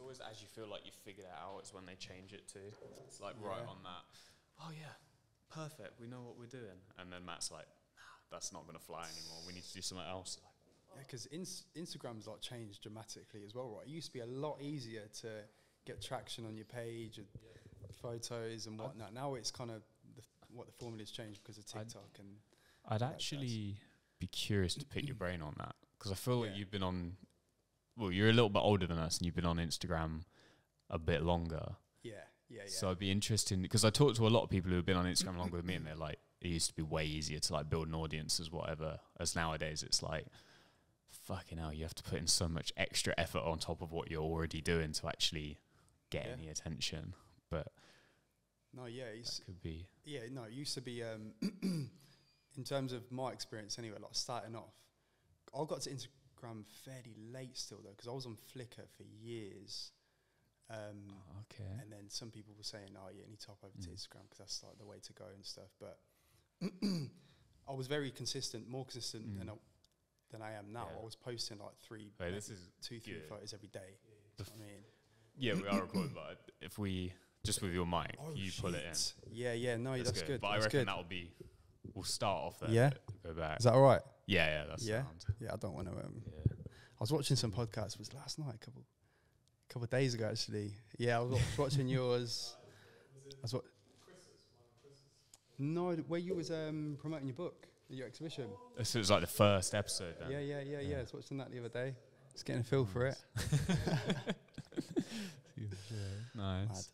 always, as you feel like you figured it out, it's when they change it too. It's like right on that. Oh yeah, perfect. We know what we're doing. And then Matt's like, nah, that's not going to fly anymore. We need to do something else. Yeah, because Instagram's like changed dramatically as well, right? It used to be a lot easier to get traction on your page and photos and whatnot. Now it's kind of what the formula's changed because of TikTok and. I'd actually be curious to pick your brain on that because I feel like you've been on. Well, you're a little bit older than us, and you've been on Instagram a bit longer. Yeah. So I'd be interested because I talk to a lot of people who have been on Instagram longer than me, and they're like, it used to be way easier to like build an audience as whatever. As nowadays, it's like, fucking hell, you have to put in so much extra effort on top of what you're already doing to actually get any attention. But that could be. Yeah, no, it used to be. In terms of my experience, anyway, like starting off, I got to Instagram fairly late still though, because I was on Flickr for years. Okay. And then some people were saying, "Oh, yeah, you need to hop over to Instagram because that's like the way to go and stuff." But I was very consistent, more consistent than I am now. I was posting like two, 3 photos every day. You know what I mean? Yeah, we are recording, but if we just with your mic, you pull it in. Yeah, no, that's good. But I reckon that'll be. We'll start off there. Yeah. Go back. Is that all right? Yeah, that's sound. Yeah, I don't want to. I was watching some podcasts. It was last night, a couple of days ago actually. Yeah, I was watching yours. No, where you was promoting your book, your exhibition. So it was like the first episode. Then. Yeah. I was watching that the other day. Just getting a feel for it. Nice. Mad.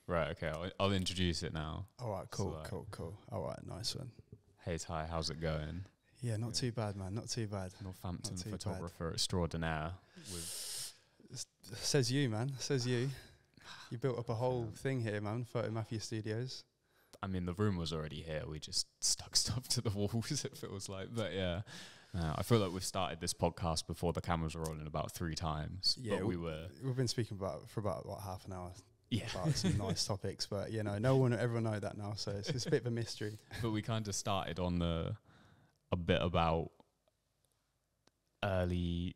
Right. Okay. I'll introduce it now. All right. Cool. All right. Nice one. Hey Ty, how's it going? Yeah, not too bad, man. Not too bad. Northampton photographer extraordinaire. Says you, man. Says you. You built up a whole thing here, man. PHOTOMAFIA Studios. I mean, the room was already here. We just stuck stuff to the walls, it feels like. But yeah, I feel like we've started this podcast before the cameras were rolling about 3 times. Yeah, but we've been speaking for about what, half an hour. Yeah, about some nice topics, but you know, everyone know that now, so it's a bit of a mystery. But we kind of started on a bit about early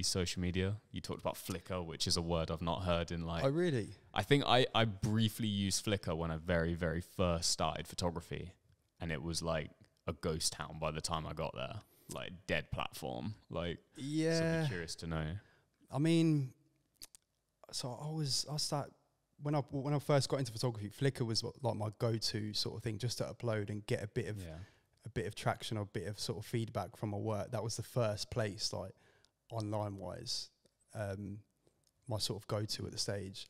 social media. You talked about Flickr, which is a word I've not heard in like. Oh really? I think I briefly used Flickr when I very, very first started photography, and it was like a ghost town by the time I got there, like dead platform. Like, yeah. So I'd be curious to know. I mean. So when I first got into photography, Flickr was like my go-to sort of thing, just to upload and get a bit of traction or a bit of sort of feedback from my work. That was the first place, like online wise, my sort of go-to at the stage,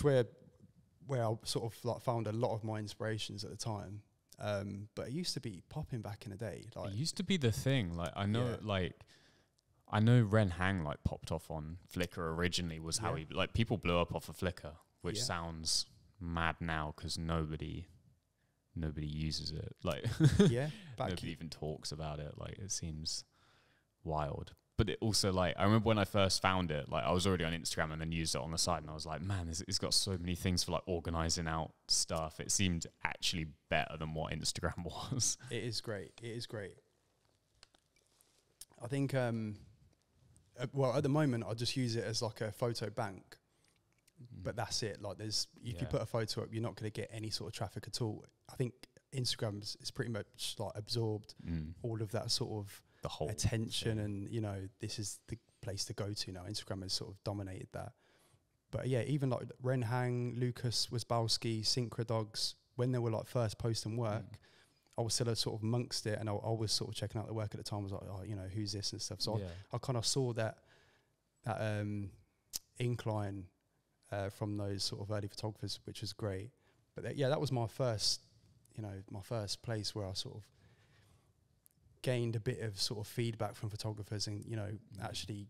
where I sort of like found a lot of my inspirations at the time. But it used to be popping back in the day. Like, it used to be the thing. Like I know, I know Ren Hang like popped off on Flickr originally was how he like people blew up off of Flickr, which sounds mad now because nobody uses it. Like nobody even talks about it. Like it seems wild. But it also like I remember when I first found it, like I was already on Instagram and then used it on the side, and I was like, man, it's got so many things for like organizing out stuff. It seemed actually better than what Instagram was. It is great. I think. Well, at the moment, I just use it as like a photo bank, but that's it. Like, if you put a photo up, you're not going to get any sort of traffic at all. I think Instagram is pretty much like absorbed all of that sort of the whole attention, and you know, this is the place to go to now. Instagram has sort of dominated that. But yeah, even like Ren Hang, Lucas Wasbowski, Synchro Dogs, when they were like first posting work. I was still sort of amongst it, and I was sort of checking out the work at the time. I was like, oh, you know, who's this and stuff. So I kind of saw that incline from those sort of early photographers, which was great. But that was my first place where I sort of gained a bit of sort of feedback from photographers, and you know, actually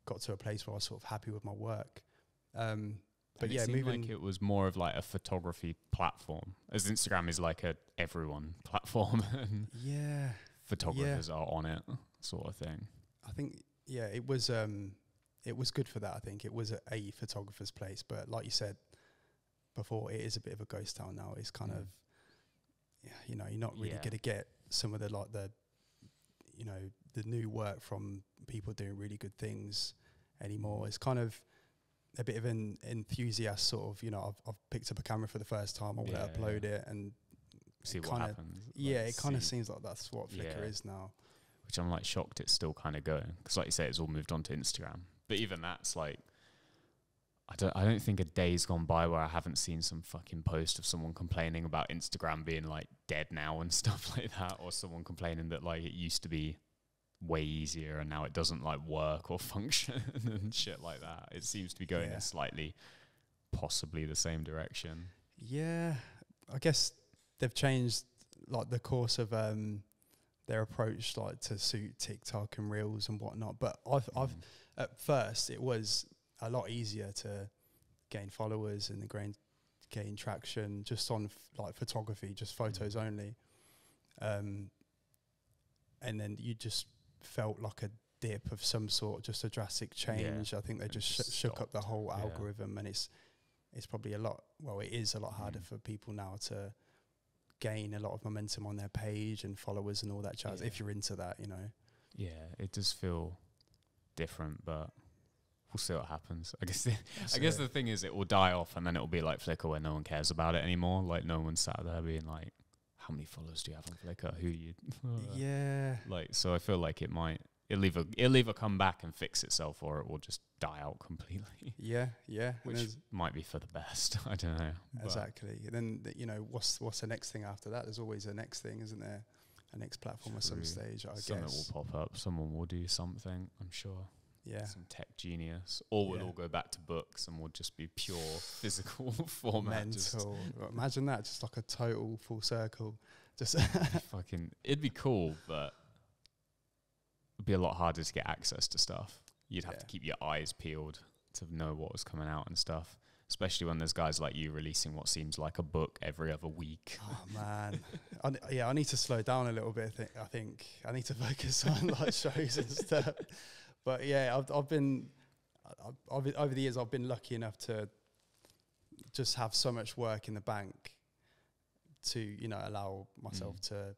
got to a place where I was sort of happy with my work. But it seemed like it was more of like a photography platform, as Instagram is like a everyone platform, and photographers are on it, sort of thing. I think it was good for that. I think it was a photographer's place, but like you said before, it is a bit of a ghost town now. It's kind of, you know, you're not really going to get some of the new work from people doing really good things. anymore. It's kind of a bit of an enthusiast sort of, you know, I've picked up a camera for the first time, I want to upload it and see what happens. Yeah, it kind of seems like that's what Flickr is now. Which I'm like shocked it's still kind of going, because like you say, it's all moved on to Instagram. But even that's like, I don't think a day's gone by where I haven't seen some fucking post of someone complaining about Instagram being like dead now and stuff like that, or someone complaining that like it used to be way easier and now it doesn't like work or function and shit like that. It seems to be going in slightly, possibly the same direction. Yeah, I guess they've changed like the course of their approach, like to suit TikTok and Reels and whatnot. But I've at first it was a lot easier to gain followers and gain traction just on like photography, just photos only. And then you just felt like a dip of some sort, just a drastic change. I think they just shook up the whole algorithm, and it's probably a lot, well, it is a lot harder for people now to gain a lot of momentum on their page and followers and all that jazz, if you're into that, you know. Yeah, it does feel different, but we'll see what happens. I guess the thing is, it will die off, and then it will be like Flickr, where no one cares about it anymore. Like no one sat there being like, "How many followers do you have on Flickr? Who you?" Like, so I feel like it'll either come back and fix itself, or it will just die out completely. Which might be for the best. I don't know. Exactly. And then you know, what's the next thing after that? There's always a next thing, isn't there? A next platform at some stage. I guess something will pop up. Someone will do something, I'm sure. Yeah, some tech genius, or we'll all go back to books and we'll just be pure physical format. Mental. Imagine that, just like a total full circle. Just fucking, it'd be cool, but it'd be a lot harder to get access to stuff. You'd have to keep your eyes peeled to know what was coming out and stuff. Especially when there's guys like you releasing what seems like a book every other week. Oh man, I need to slow down a little bit. I think I need to focus on like shows and stuff. But yeah, I've been over the years, I've been lucky enough to just have so much work in the bank to, you know, allow myself to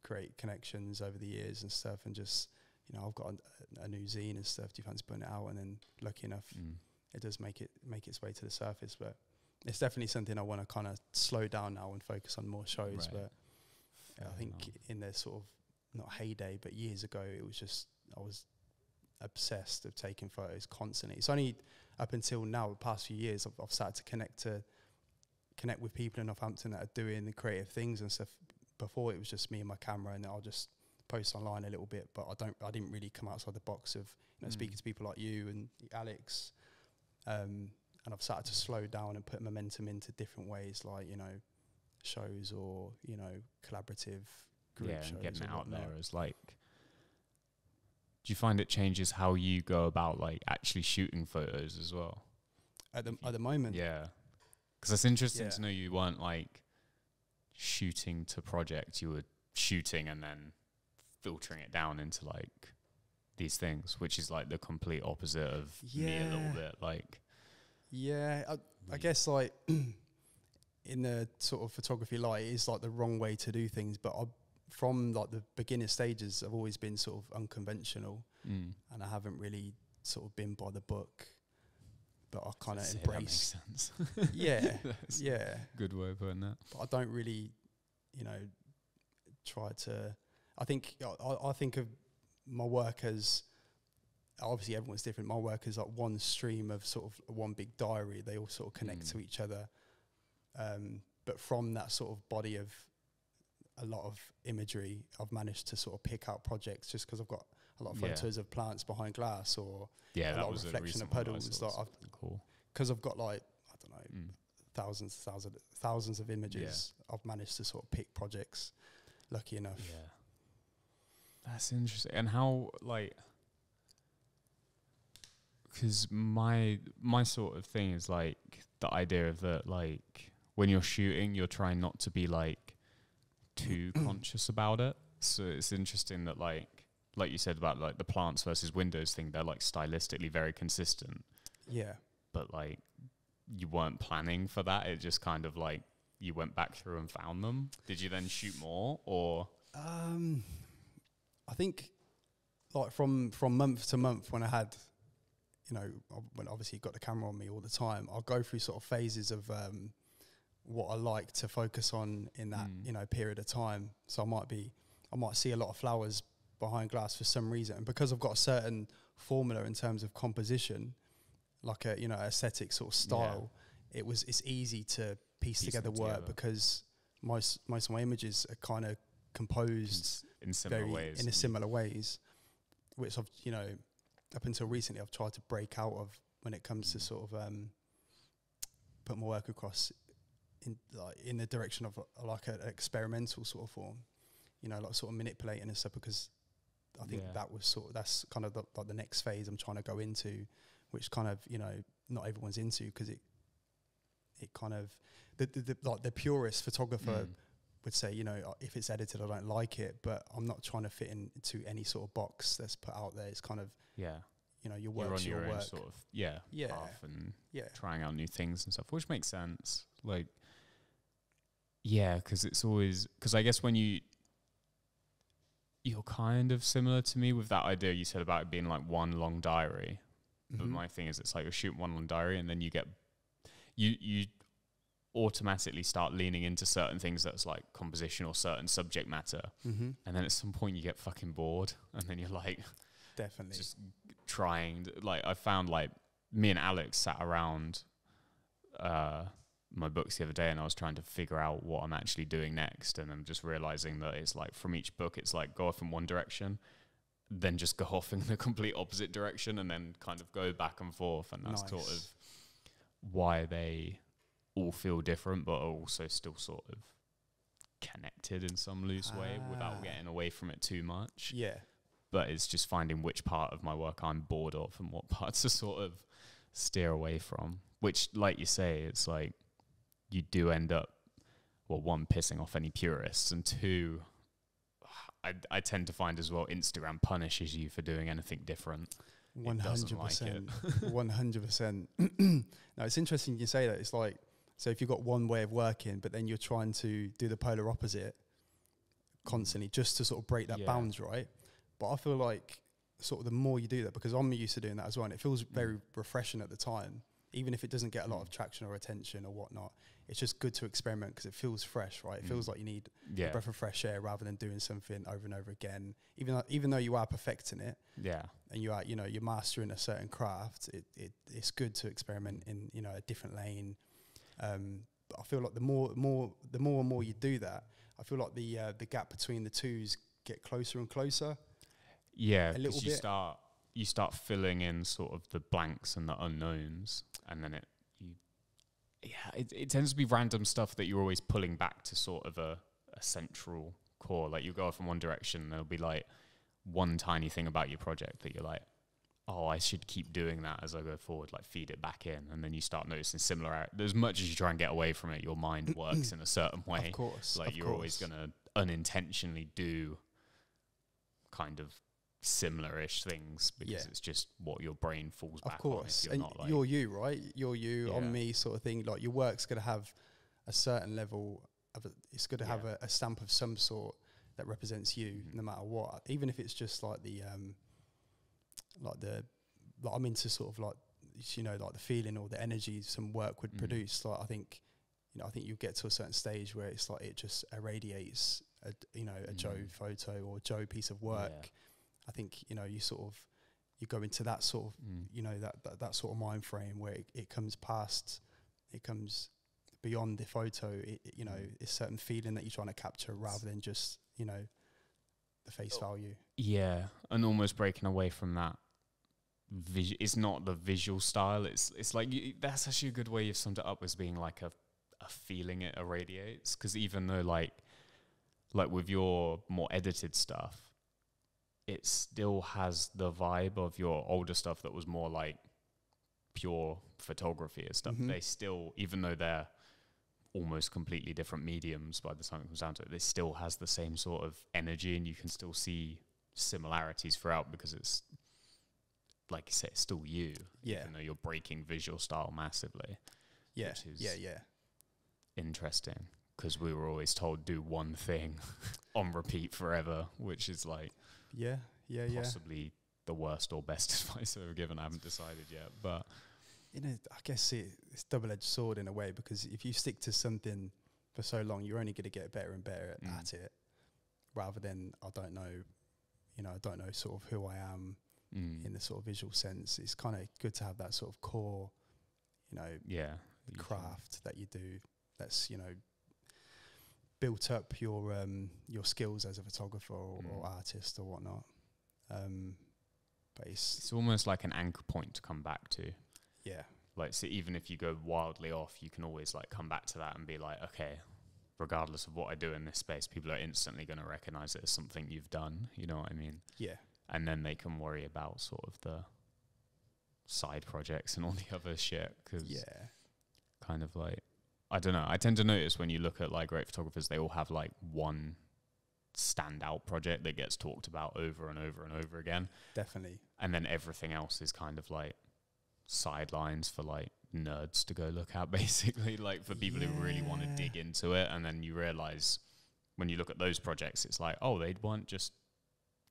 create connections over the years and stuff. And just, you know, I've got a new zine and stuff. Do you fancy putting it out? And then lucky enough, it does make its way to the surface. But it's definitely something I want to kind of slow down now and focus on more shows. But I think in the sort of, not heyday, but years ago, it was just, I was obsessed of taking photos constantly. It's only up until now, the past few years, I've started to connect with people in Northampton that are doing the creative things and stuff. Before it was just me and my camera, and I'll just post online a little bit, but I didn't really come outside the box of, you know, speaking to people like you and Alex. And I've started to slow down and put momentum into different ways, like, you know, shows or, you know, collaborative group shows. And getting it out there as like, do you find it changes how you go about like actually shooting photos as well? At the moment? Yeah. Because it's interesting to know you weren't like shooting to project, you were shooting and then filtering it down into like these things, which is like the complete opposite of me a little bit. Like, I guess like in the sort of photography light, it is like the wrong way to do things, but from like the beginner stages, I've always been sort of unconventional, and I haven't really sort of been by the book, but I kind of embrace. That makes sense. Yeah. Good way of putting that. But I don't really, you know, try to. I think of my work as, obviously everyone's different. My work is like one stream of sort of one big diary. They all sort of connect to each other, but from that sort of body of a lot of imagery, I've managed to sort of pick out projects just because I've got a lot of photos of plants behind glass, or a lot of reflection of puddles. Cool. Because I've got like, I don't know, thousands of images. I've managed to sort of pick projects. Lucky enough. Yeah. That's interesting. And how, like, because my sort of thing is like the idea of that, like, when you're shooting, you're trying not to be like too conscious about it. So it's interesting that like you said about like the plants versus windows thing, they're like stylistically very consistent. Yeah. But like you weren't planning for that. It just kind of like you went back through and found them. Did you then shoot more, or? I think like from month to month, when I had, when obviously got the camera on me all the time, I'll go through sort of phases of what I like to focus on in that period of time. So I might see a lot of flowers behind glass for some reason, and because I've got a certain formula in terms of composition, like a aesthetic sort of style, it's easy to piece together work because most of my images are kind of composed in similar ways, which I've up until recently I've tried to break out of when it comes to sort of put my work across in the direction of like an experimental sort of form, like sort of manipulating and stuff, because I think that's kind of the next phase I'm trying to go into, which kind of not everyone's into, because it kind of the purist photographer would say, if it's edited I don't like it, but I'm not trying to fit into any sort of box that's put out there. It's kind of your work's your work, sort of path and trying out new things and stuff, which makes sense. Like because it's always, because I guess when you're kind of similar to me with that idea you said about it being like one long diary. But my thing is, it's like you're shooting one long diary and then you automatically start leaning into certain things that's like composition or certain subject matter. And then at some point you get fucking bored, and then you're like, definitely just trying to, like, I found like me and Alex sat around my books the other day, and I was trying to figure out what I'm actually doing next, and I'm just realizing that it's like from each book it's like go off in one direction, then just go off in the complete opposite direction, and then kind of go back and forth, and that's sort of why they all feel different but are also still sort of connected in some loose way without getting away from it too much. But it's just finding which part of my work I'm bored of and what parts to sort of steer away from, which, like you say, it's like you do end up, well, one, pissing off any purists, and two, I tend to find as well Instagram punishes you for doing anything different. 100%. 100%. Now, it's interesting you say that. It's like, so if you've got one way of working, but then you're trying to do the polar opposite constantly just to sort of break that bounds, right? But I feel like sort of the more you do that, because I'm used to doing that as well, and it feels very refreshing at the time, even if it doesn't get a lot of traction or attention or whatnot. It's just good to experiment because it feels fresh, right? It feels like you need a breath of fresh air rather than doing something over and over again. Even though you are perfecting it, and you are, you're mastering a certain craft, it's good to experiment in a different lane. But I feel like the more and more you do that, I feel like the gap between the twos get closer and closer. Yeah, because you start filling in sort of the blanks and the unknowns, and then it tends to be random stuff that you're always pulling back to sort of a central core. Like you go off in one direction, and there'll be like one tiny thing about your project that you're like, oh, I should keep doing that as I go forward, like feed it back in, and then you start noticing similarity. As much as you try and get away from it, your mind works in a certain way. Of course. Like you're always going to unintentionally do kind of similar-ish things because it's just what your brain falls back on. Of course, and you're you, right? You're you, on me sort of thing. Like your work's going to have a certain level of it's going to have a stamp of some sort that represents you, no matter what. Even if it's just like I'm into sort of like the feeling or the energy some work would produce. Like I think you get to a certain stage where it's like it just irradiates a Joe photo or Joe piece of work. I think you go into that sort of that sort of mind frame where it comes beyond the photo. It's certain feeling that you're trying to capture rather than just the face value. Yeah, and almost breaking away from that. It's not the visual style. It's like that's actually a good way you've summed it up as being like a feeling it irradiates. Because even though like with your more edited stuff, it still has the vibe of your older stuff that was more like pure photography and stuff. They still, even though they're almost completely different mediums by the time it comes down to it, they still has the same sort of energy, and you can still see similarities throughout because it's, like you say, it's still you, even though you're breaking visual style massively. Which is interesting, because we were always told do one thing on repeat forever, which is like possibly the worst or best advice I've ever given. I haven't decided yet, but you know, I guess it's double-edged sword in a way, because if you stick to something for so long, you're only going to get better and better at it, rather than I don't know sort of who I am in the sort of visual sense. It's kind of good to have that sort of core, you know, craft that you do. That's, you know, built up your skills as a photographer or artist or whatnot. But it's almost like an anchor point to come back to. Yeah. Like, so even if you go wildly off, you can always like come back to that and be like, okay, regardless of what I do in this space, people are instantly going to recognize it as something you've done. You know what I mean? Yeah. And then they can worry about sort of the side projects and all the other shit. Cause kind of like, I don't know. I tend to notice when you look at like great photographers, they all have like one standout project that gets talked about over and over and over again. Definitely. And then everything else is kind of like sidelines for like nerds to go look at, basically, like for people who really want to dig into it. And then you realize when you look at those projects, it's like, oh, they weren't just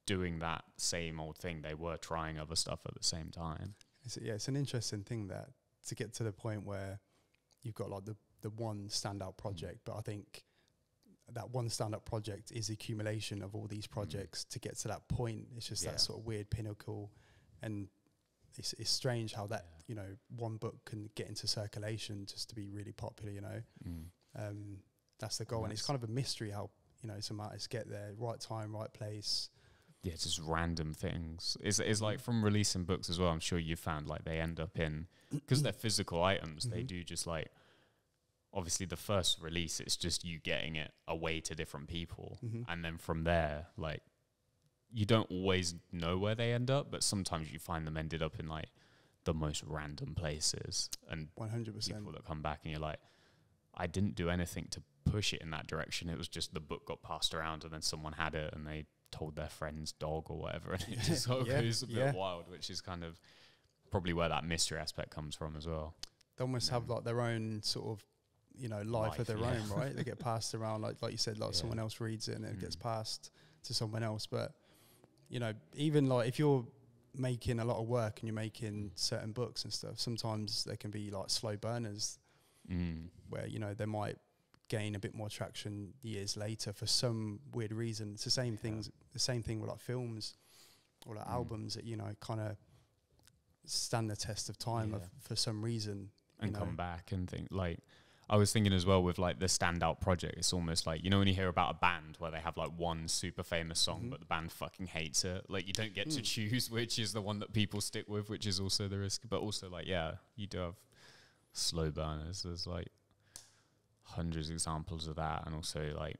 doing that same old thing. They were trying other stuff at the same time. It's an interesting thing that to get to the point where you've got like the one standout project, but I think that one standout project is the accumulation of all these projects to get to that point. It's just that sort of weird pinnacle, and it's strange how that you know, one book can get into circulation just to be really popular. You know, that's the goal, and it's kind of a mystery how, you know, some artists get there, right time, right place. Yeah, just random things. It's like from releasing books as well. I'm sure you found like they end up in, because they're physical items, they do just like, obviously the first release, it's just you getting it away to different people. And then from there, like, you don't always know where they end up, but sometimes you find them ended up in like the most random places. And 100%. people that come back and you're like, I didn't do anything to push it in that direction. It was just the book got passed around and then someone had it and they told their friend's dog or whatever, and it just sort of goes a bit wild, which is kind of probably where that mystery aspect comes from as well. They almost have like their own sort of, you know, life of their own, right? They get passed around, like you said, like someone else reads it and it gets passed to someone else. But, you know, even like if you're making a lot of work and you're making certain books and stuff, sometimes they can be like slow burners where, you know, they might gain a bit more traction years later for some weird reason. It's the same things, the same thing with like films or like albums that, you know, kind of stand the test of time for some reason. And come back and think, like, I was thinking as well with like the standout project, it's almost like, you know, when you hear about a band where they have like one super famous song, but the band fucking hates it, like you don't get to choose which is the one that people stick with, which is also the risk. But also like, you do have slow burners. There's like hundreds of examples of that. And also like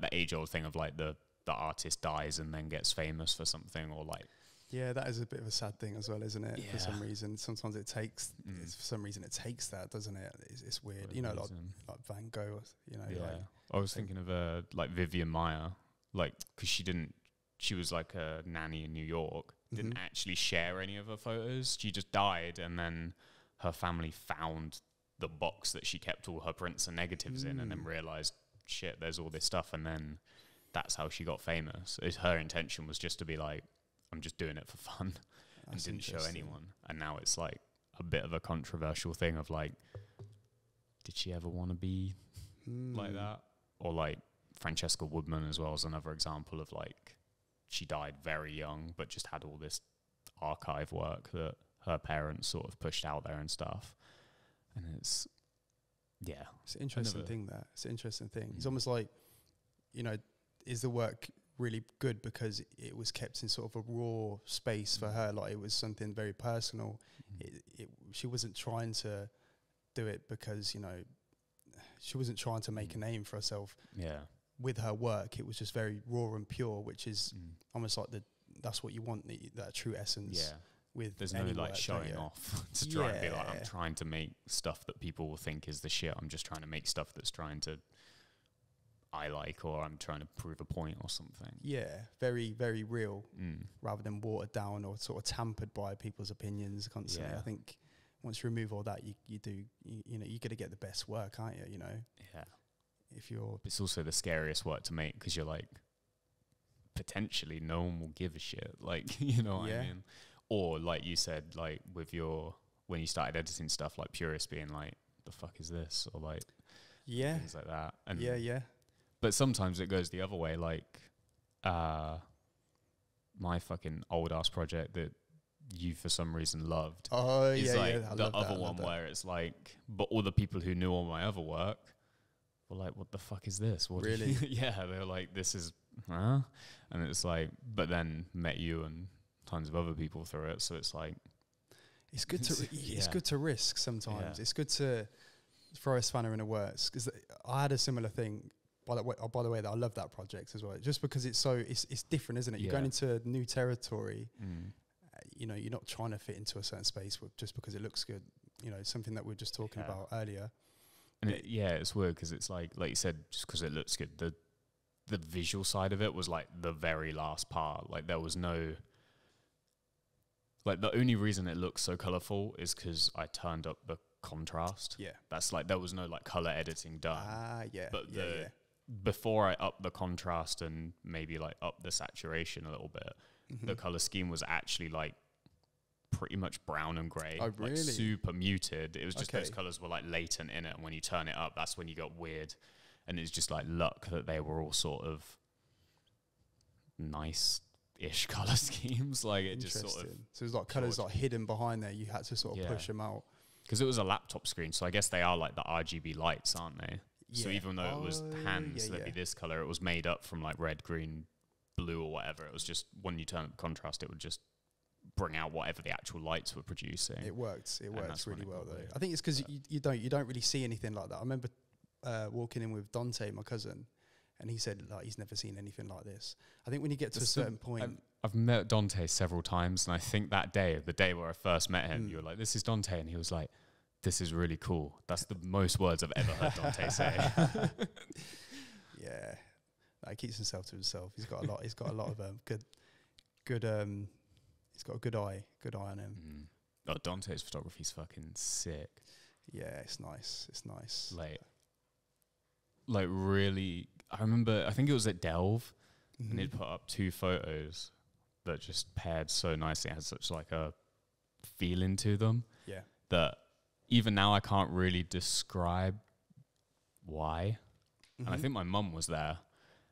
the age old thing of like the artist dies and then gets famous for something, or like, yeah, that is a bit of a sad thing as well, isn't it? Yeah. For some reason, sometimes it takes. For some reason, it takes that, doesn't it? It's weird, you know, like Van Gogh. You know, like I was thinking of like Vivian Maier, like because she was like a nanny in New York, didn't actually share any of her photos. She just died, and then her family found the box that she kept all her prints and negatives in, and then realized, shit, there's all this stuff, and then that's how she got famous. Her intention was just to be like, I'm just doing it for fun, and didn't show anyone. And now it's like a bit of a controversial thing of like, did she ever want to be like that? Or like Francesca Woodman as well as another example of like, she died very young, but just had all this archive work that her parents sort of pushed out there and stuff. And it's an interesting thing. It's an interesting thing. It's almost like, you know, is the work really good because it was kept in sort of a raw space for her, like it was something very personal. She wasn't trying to do it because, you know, she wasn't trying to make a name for herself with her work. It was just very raw and pure, which is almost like that's what you want, that true essence. With there's no like showing off to try and be like, I'm trying to make stuff that people will think is the shit. I'm just trying to make stuff that's trying to I like, or I'm trying to prove a point or something. Yeah, very, very real, rather than watered down or sort of tampered by people's opinions constantly. I think once you remove all that, you know, you got to get the best work, aren't you? You know. Yeah. If you're. It's also the scariest work to make because you're like, potentially no one will give a shit. Like, you know what I mean? Or like you said, like with when you started editing stuff, like purists being like, the fuck is this? Or like, things like that. And but sometimes it goes the other way. Like, my fucking old ass project that you for some reason loved. Oh, is like the other one where it's like, but all the people who knew all my other work were like, what the fuck is this? What really? Yeah, they were like, this is, huh? And it's like, but then met you and tons of other people through it. So it's like, it's good to it's good to risk sometimes. It's good to throw a spanner in the works, because I had a similar thing. By the way, that I love that project as well, just because it's different, isn't it? You're going into new territory. You know, you're not trying to fit into a certain space just because it looks good. You know, something that we were just talking about earlier. And it's weird because it's like you said, just because it looks good. The visual side of it was like the very last part. Like there was no, like the only reason it looks so colorful is because I turned up the contrast. Yeah, that's like there was no like color editing done. But before I upped the contrast and maybe like up the saturation a little bit, the color scheme was actually like pretty much brown and gray. Oh, really? Like super muted. It was just those colors were like latent in it, and when you turn it up, that's when you got weird. And it's just like luck that they were all sort of nice-ish color schemes. Like it just sort of. So there's like colors like hidden behind there. You had to sort of push them out. Because it was a laptop screen, so I guess they are like the RGB lights, aren't they? So even though it was hands, that'd be this color, it was made up from like red, green, blue, or whatever. It was just when you turn up the contrast, it would just bring out whatever the actual lights were producing. It works really well though. I think it's because you don't really see anything like that. I remember walking in with Dante, my cousin, and he said like he's never seen anything like this. I think when you get to a certain point, I've met Dante several times, and I think that day, the day where I first met him, you were like, "This is Dante," and he was like, "This is really cool." That's the most words I've ever heard Dante say. Yeah, he keeps himself to himself. He's got a lot. He's got a lot of good. He's got a good eye on him. Oh, Dante's photography's fucking sick. Yeah, it's nice. Like really, I remember, I think it was at Delve, and he'd put up 2 photos that just paired so nicely. It had such like a feeling to them. Yeah. That even now I can't really describe why. And I think my mum was there,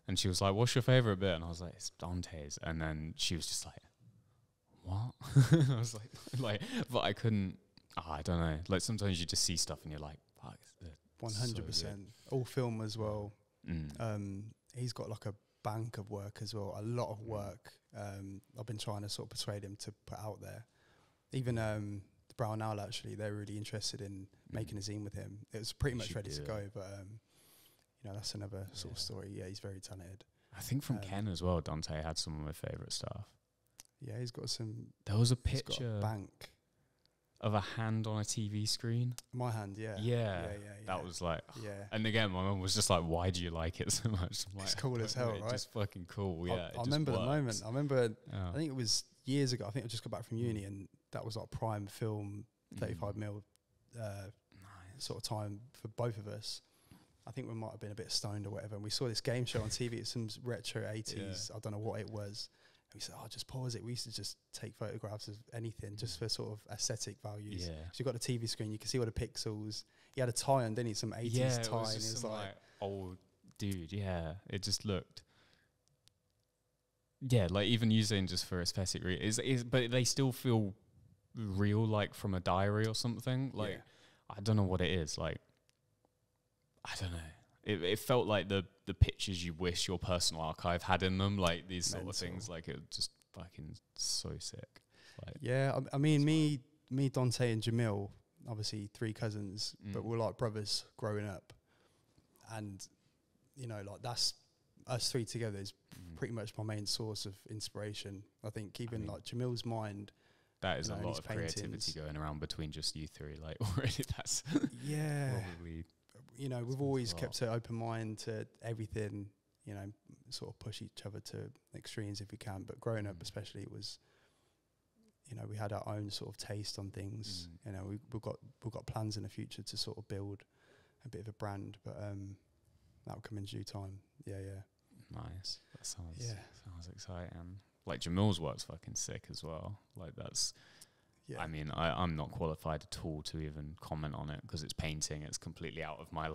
and she was like, "What's your favorite bit?" And I was like, "It's Dante's." And then she was just like, "What?" I was like, but I couldn't. I don't know. Like sometimes you just see stuff and you're like, "Fuck." 100%. All film as well. He's got like a bank of work as well. A lot of work. I've been trying to sort of persuade him to put out there. Even the Brown Owl, actually, they're really interested in making a zine with him. It was pretty much ready to go, but you know, that's another sort of story. Yeah, he's very talented. I think from Ken as well, Dante had some of my favourite stuff. Yeah, he's got some. There was a picture. He's got a bank of a hand on a TV screen. My hand, yeah. That was like, and again, my mum was just like, "Why do you like it so much?" I'm like, it's cool as hell, right? Just fucking cool. Yeah, I remember the moment. I remember. I think it was years ago. I think I just got back from uni, and that was like prime film, 35mm, sort of time for both of us. I think we might have been a bit stoned or whatever, and we saw this game show on TV. It's some retro 80s. I don't know what it was. And we said, "Oh, just pause it." We used to just take photographs of anything just for sort of aesthetic values. Yeah. So you got the TV screen, you can see all the pixels. He had a tie on, didn't he? Some 80s tie. And it was like old dude. Yeah, it just looked. Yeah, like even using just for aesthetic but they still feel real, like from a diary or something. Like I don't know what it is. Like I don't know. It felt like the pictures you wish your personal archive had in them, like these sort of things. Like it was just fucking so sick. Like I mean, me, Dante, and Jamil, obviously 3 cousins, but we're like brothers growing up, and you know, like that's us 3 together is pretty much my main source of inspiration. I think even like Jamil's mind. That is a lot of creativity going around between just you 3. Like already, that's probably. You know, we've always kept an open mind to everything, you know, sort of push each other to extremes if we can. But growing up especially, it was, you know, we had our own sort of taste on things. You know, we've got plans in the future to sort of build a bit of a brand, but that'll come in due time. Yeah. Nice. That sounds exciting. Like Jamil's work's fucking sick as well. Like that's. Yeah. I mean, I'm not qualified at all to even comment on it because it's painting. It's completely out of my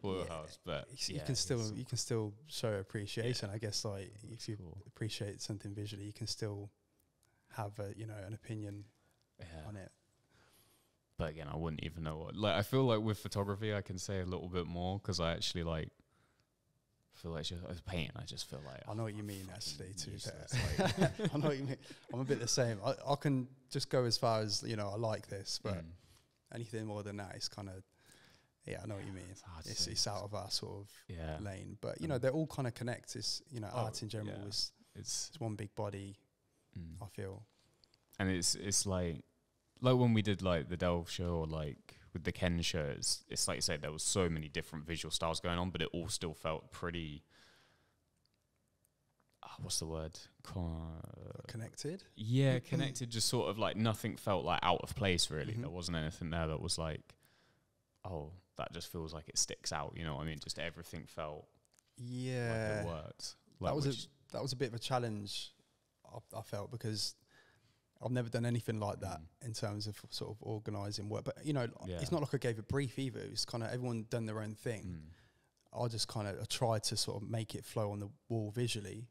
wheelhouse. But you can still show appreciation. I guess like if you appreciate something visually, you can still have an opinion on it. But again, I wouldn't even know what. Like I feel like with photography, I can say a little bit more because I actually like. Feel like as painting, I just feel like I know what you mean. Actually, I know what you mean. I'm a bit the same. I can just go as far as I like this, but anything more than that is kind of I know what you mean. It's out of our sort of lane, but they're all kind of connected. Art in general it's one big body. I feel, and it's like when we did like the Delve show or like. With the Ken show, it's like you said, there was so many different visual styles going on, but it all still felt pretty. What's the word? Connected. Yeah, connected. Just sort of like nothing felt like out of place. Really, there wasn't anything there that was like, oh, that just feels like it sticks out. You know what I mean? Just everything felt. Yeah, like it worked. Like that was a bit of a challenge. I felt because. I've never done anything like that in terms of sort of organising work. But, it's not like I gave a brief either. It's kind of everyone done their own thing. I just kind of tried to sort of make it flow on the wall visually.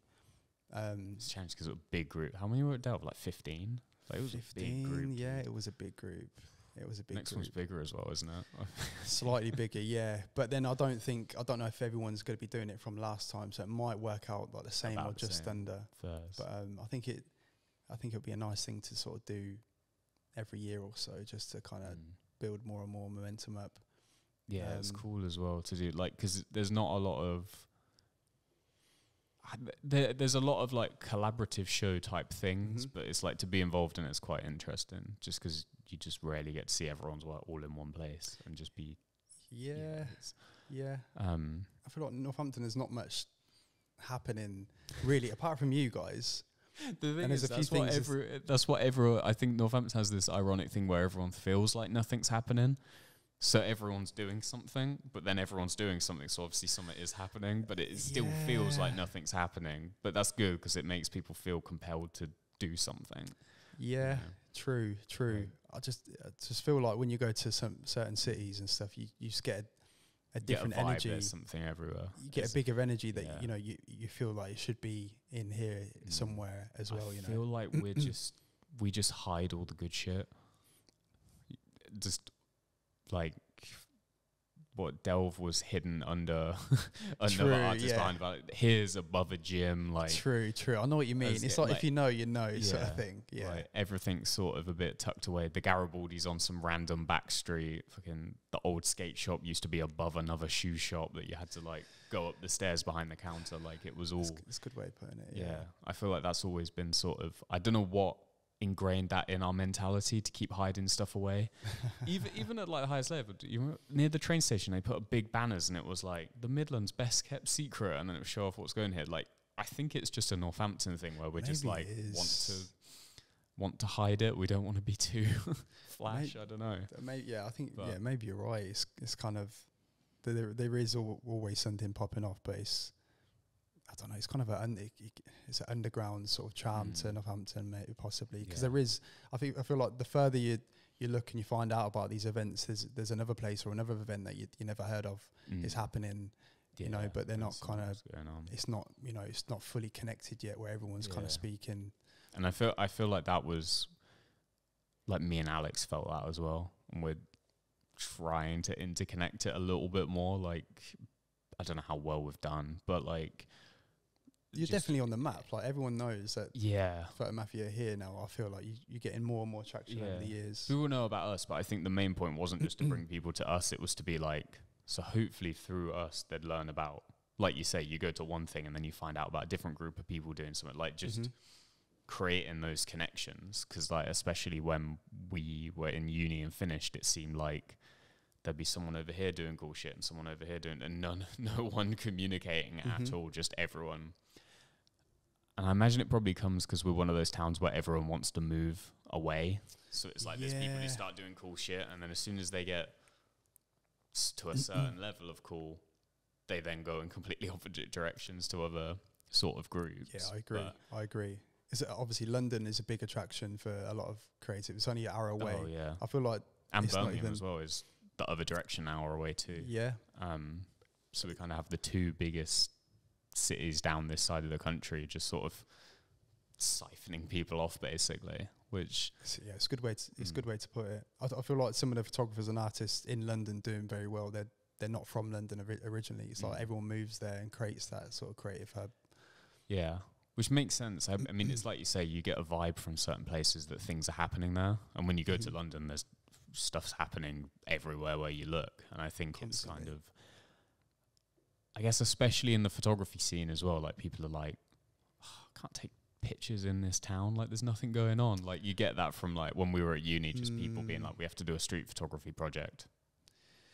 It's changed because it was a big group. How many were it dealt? Like 15? Like it was 15, a big group. Yeah, it was a big group. Next one's bigger as well, isn't it? Slightly bigger, yeah. But then I don't know if everyone's going to be doing it from last time. So it might work out like the same or just under. First. But I think it would be a nice thing to sort of do every year or so, just to kind of build more and more momentum up. Yeah, it's cool as well to do, like, because there's not a lot of... There's a lot of, like, collaborative show type things, but it's, like, to be involved in it's quite interesting, just because you just rarely get to see everyone's work all in one place and just be... Yeah. I feel like Northampton there's not much happening, really, apart from you guys... The thing is, that's what everyone. I think Northampton has this ironic thing where everyone feels like nothing's happening, so everyone's doing something, but then everyone's doing something, so obviously something is happening, but it still feels like nothing's happening. But that's good because it makes people feel compelled to do something. Yeah, true. I just feel like when you go to some certain cities and stuff, you just get a different energy. There's something everywhere. You get a bigger energy that you feel like it should be in here somewhere as well. I feel like we just hide all the good shit. Just like what Delve was hidden under another artist behind about it. Here's above a gym, like true. I know what you mean. It's like if you know, sort of thing. Yeah, like everything's sort of a bit tucked away. The Garibaldi's on some random back street. Fucking the old skate shop used to be above another shoe shop that you had to like go up the stairs behind the counter. Like it was all. It's a good way of putting it. Yeah, I feel like that's always been sort of. I don't know what ingrained that in our mentality to keep hiding stuff away. even at like the highest level, near the train station they put up big banners and it was like the Midlands best kept secret, and then it would show off what's going here. Like I think it's just a Northampton thing where we're just like want to hide it. We don't want to be too flash. I don't know. I think maybe you're right. It's kind of there is always something popping off, but I don't know. It's kind of it's an underground sort of charm to Northampton, maybe possibly, because there is. I feel like the further you look and you find out about these events, there's another place or another event that you never heard of is happening. But they're not kind of. It's not it's not fully connected yet, where everyone's kind of speaking. And I feel like that was like me and Alex felt that as well, and we're trying to interconnect it a little bit more. Like I don't know how well we've done, but like. You're definitely on the map. Like everyone knows that. Yeah, PHOTOMAFIA here now. I feel like you're getting more and more traction over the years. People know about us, but I think the main point wasn't just to bring people to us. It was to be like, so hopefully through us they'd learn about, like you say, you go to one thing and then you find out about a different group of people doing something. Like just creating those connections, because like especially when we were in uni and finished, it seemed like there'd be someone over here doing cool shit and someone over here doing, and no one communicating at all. Just everyone. And I imagine it probably comes because we're one of those towns where everyone wants to move away. So it's like there's people who start doing cool shit, and then as soon as they get to a certain level of cool, they then go in completely opposite directions to other sort of groups. Yeah, I agree. Obviously London is a big attraction for a lot of creatives. It's only an hour away. Oh yeah. I feel like, and Birmingham as well is the other direction, an hour away too. Yeah. So we kind of have the two biggest cities down this side of the country, just sort of siphoning people off, basically. Which it's a good way. It's a good way to put it. I feel like some of the photographers and artists in London doing very well. They're not from London originally. It's like everyone moves there and creates that sort of creative hub. Yeah, which makes sense. I mean, it's like you say, you get a vibe from certain places that things are happening there, and when you go to London, there's stuff's happening everywhere where you look. And I think constantly. It's kind of, I guess, especially in the photography scene as well. Like people are like, I can't take pictures in this town. Like there's nothing going on. Like you get that from like when we were at uni, just people being like, we have to do a street photography project.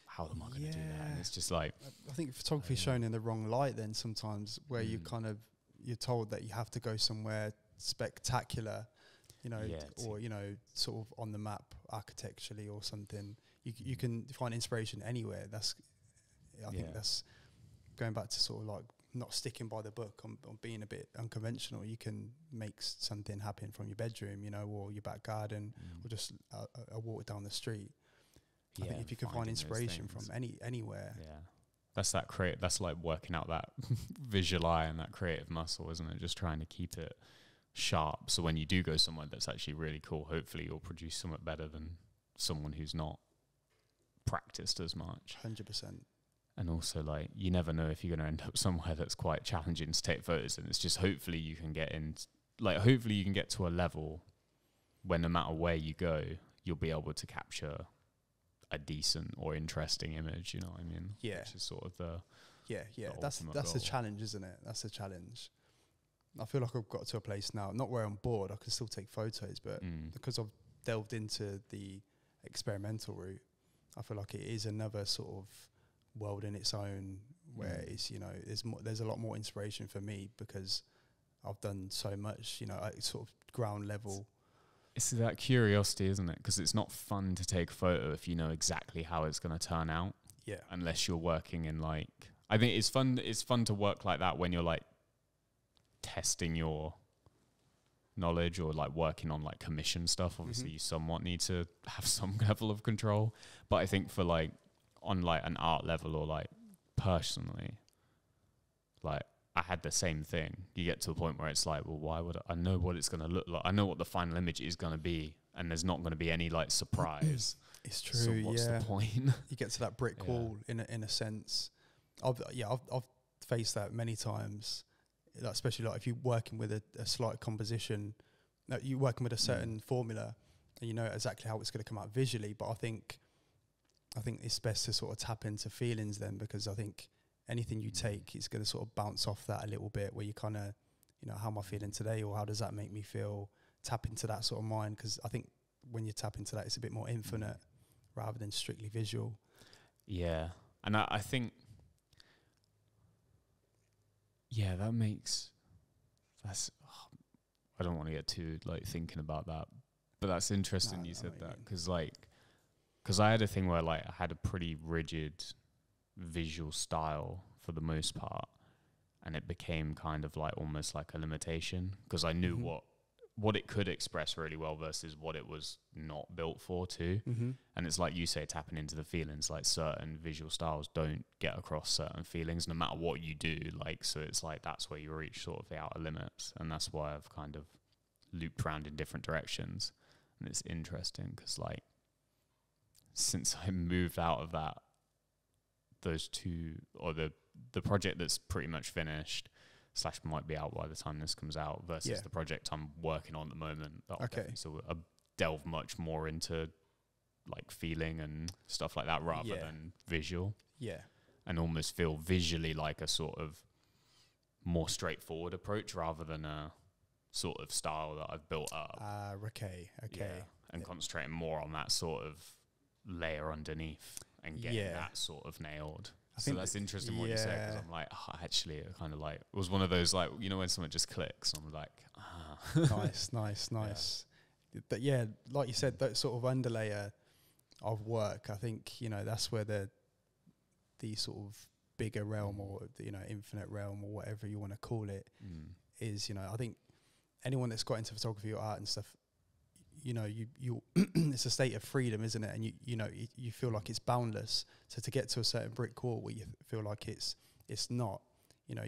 How am I going to do that? And it's just like, I think photography is shown in the wrong light then sometimes, where you kind of, you're told that you have to go somewhere spectacular, you know, or, you know, sort of on the map architecturally or something. You can find inspiration anywhere. I think that's going back to sort of like not sticking by the book on being a bit unconventional. You can make something happen from your bedroom, you know, or your back garden, or just a walk down the street. I think if you can find inspiration from anywhere. Yeah. That's that's like working out that visual eye and that creative muscle, isn't it? Just trying to keep it sharp. So when you do go somewhere that's actually really cool, hopefully you'll produce somewhat better than someone who's not practiced as much. 100%. And also, like, you never know if you're going to end up somewhere that's quite challenging to take photos. And it's just hopefully you can get in, like, hopefully you can get to a level where no matter where you go, you'll be able to capture a decent or interesting image, you know what I mean? Yeah. Which is sort of the that's the challenge, isn't it? That's the challenge. I feel like I've got to a place now, not where I'm bored, I can still take photos, but because I've delved into the experimental route, I feel like it is another sort of world in its own, where it's, you know, there's a lot more inspiration for me because I've done so much, you know, at sort of ground level. It's that curiosity, isn't it? Because it's not fun to take a photo if you know exactly how it's going to turn out. Yeah. Unless you're working in like, I think it's fun to work like that when you're like testing your knowledge or like working on like commission stuff. Obviously you somewhat need to have some level of control. But I think for like on like an art level or like personally, like I had the same thing. You get to a point where it's like, well, why would I know what it's going to look like? I know what the final image is going to be, and there's not going to be any like surprise. It's true. So what's the point? You get to that brick wall in a sense. I've faced that many times, like, especially like if you're working with a slight composition, you're working with a certain formula, and you know exactly how it's going to come out visually. But I think it's best to sort of tap into feelings then, because I think anything you take is going to sort of bounce off that a little bit, where you kind of, you know, how am I feeling today, or how does that make me feel? Tap into that sort of mind, because I think when you tap into that, it's a bit more infinite rather than strictly visual. Yeah, and I think, yeah, I don't want to get too like thinking about that, but that's interesting you said that, because I had a thing where like I had a pretty rigid visual style for the most part, and it became kind of like almost like a limitation, because I knew what it could express really well versus what it was not built for too. And it's like you say, tapping into the feelings, like certain visual styles don't get across certain feelings no matter what you do, like, so it's like that's where you reach sort of the outer limits, and that's why I've kind of looped around in different directions. And it's interesting because like since I moved out of that, those two, or the project that's pretty much finished / might be out by the time this comes out versus the project I'm working on at the moment, so I delve much more into like feeling and stuff like that rather than visual, and almost feel visually like a sort of more straightforward approach rather than a sort of style that I've built up. And concentrating more on that sort of layer underneath and getting that sort of nailed. So that's interesting what you say, because I'm like, actually, it kind of like, it was one of those, like, you know, when someone just clicks, I'm like, nice. But yeah, like you said, that sort of underlayer of work, I think, you know, that's where the sort of bigger realm, or the, you know, infinite realm, or whatever you want to call it, is, you know, I think anyone that's got into photography or art and stuff, you know, you it's a state of freedom, isn't it? And you know, you feel like it's boundless. So to get to a certain brick wall where you feel like it's not, you know,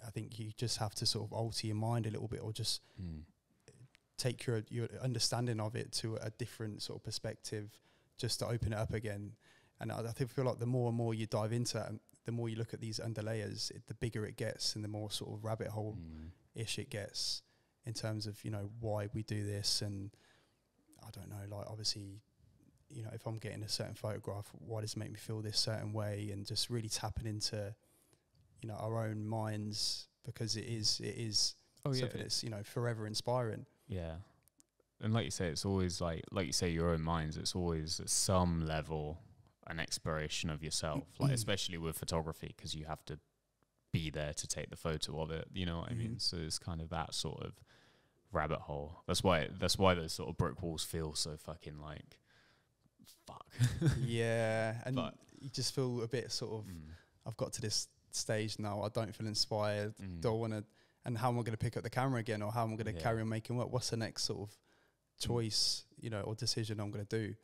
I think you just have to sort of alter your mind a little bit, or just take your understanding of it to a different sort of perspective, just to open it up again. And I feel like the more and more you dive into it, and the more you look at these underlayers, the bigger it gets, and the more sort of rabbit hole-ish it gets in terms of, you know, why we do this. And I don't know, like, obviously, you know, if I'm getting a certain photograph, why does it make me feel this certain way? And just really tapping into, you know, our own minds, because it is something that's, you know, forever inspiring. Yeah. And like you say, it's always like you say, your own minds, it's always at some level an exploration of yourself, like especially with photography, because you have to be there to take the photo of it, you know what I mean? So it's kind of that sort of rabbit hole. That's why those sort of brick walls feel so fucking like, fuck. Yeah, and you just feel a bit sort of, I've got to this stage now, I don't feel inspired, don't want to, and how am I going to pick up the camera again, or how am I going to carry on making work? What's the next sort of choice, you know, or decision I'm going to do?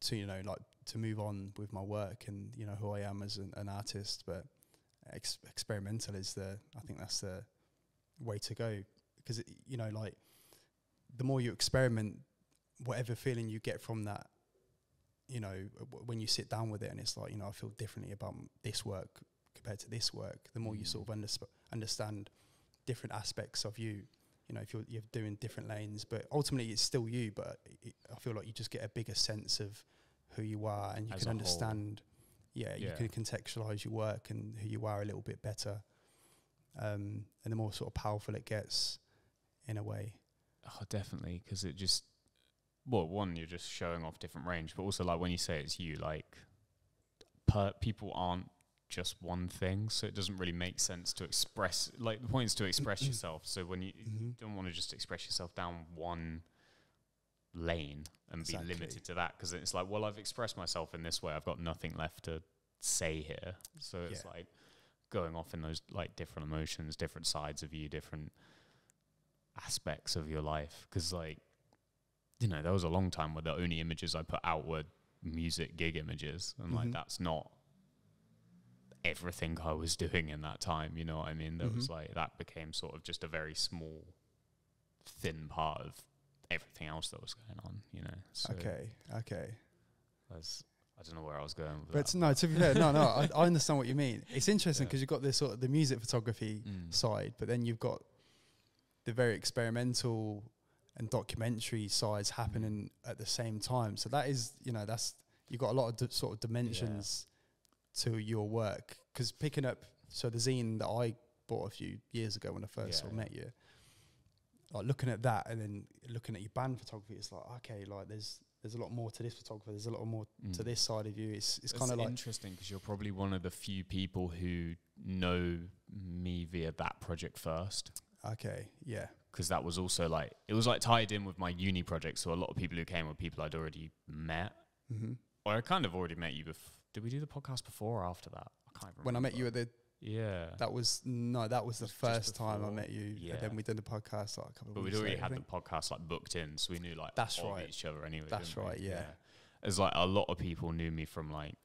To, you know, like, to move on with my work and, you know, who I am as an artist. But experimental is I think that's the way to go, because, you know, like, the more you experiment, whatever feeling you get from that, you know, when you sit down with it and it's like, you know, I feel differently about this work compared to this work, the more you sort of understand different aspects of you. You know, if you're doing different lanes, but ultimately it's still you. But I feel like you just get a bigger sense of who you are, and you can understand. Yeah, you can contextualize your work and who you are a little bit better. And the more sort of powerful it gets, in a way. Oh, definitely, because it just, well, one, you're just showing off different range, but also, like, when you say it's you, like, people aren't just one thing, so it doesn't really make sense to express, like, the point is to express yourself. So when you don't want to just express yourself down one lane and be limited to that, because it's like, well, I've expressed myself in this way, I've got nothing left to say here. So it's like going off in those, like, different emotions, different sides of you, different aspects of your life. Because, like, you know, there was a long time where the only images I put out were music gig images, and like, that's not everything I was doing in that time, you know what I mean? There was like, that became sort of just a very small, thin part of everything else that was going on, you know? So Okay. I don't know where I was going with but that. No, to be fair, I understand what you mean. It's interesting because you've got this sort of the music photography side, but then you've got the very experimental and documentary sides happening at the same time. So that is, you know, you've got a lot of sort of dimensions to your work. Because picking up, so the zine that I bought a few years ago when I first sort of met you, like, looking at that and then looking at your band photography, it's like, okay, like, there's a lot more to this photographer, there's a lot more to this side of you. It's kind of like interesting, because you're probably one of the few people who know me via that project first. Okay, yeah. Because that was also like, it was like tied in with my uni project, so a lot of people who came were people I'd already met. Or I kind of already met you before. Did we do the podcast before or after that? I can't remember. When I met you at the... Yeah. That was the first time I met you. Yeah. And then we did the podcast like a couple of weeks later. But we'd already had the podcast like booked in, so we knew like each other anyway. That's right, yeah. It's like a lot of people knew me from like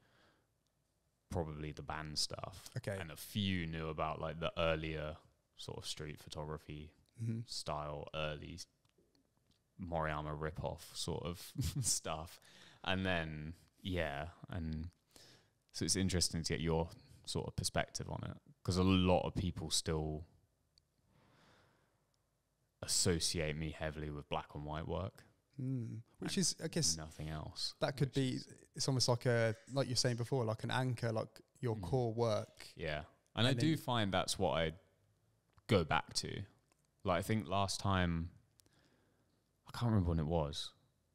probably the band stuff. Okay. And a few knew about like the earlier sort of street photography style, early Moriyama rip-off sort of stuff. And then, and so it's interesting to get your sort of perspective on it, because a lot of people still associate me heavily with black and white work. Which is, I guess, nothing else. That could be, it's almost like like you're saying before, like an anchor, like your core work. Yeah. And I do find that's what I go back to. Like, I think last time, I can't remember when it was,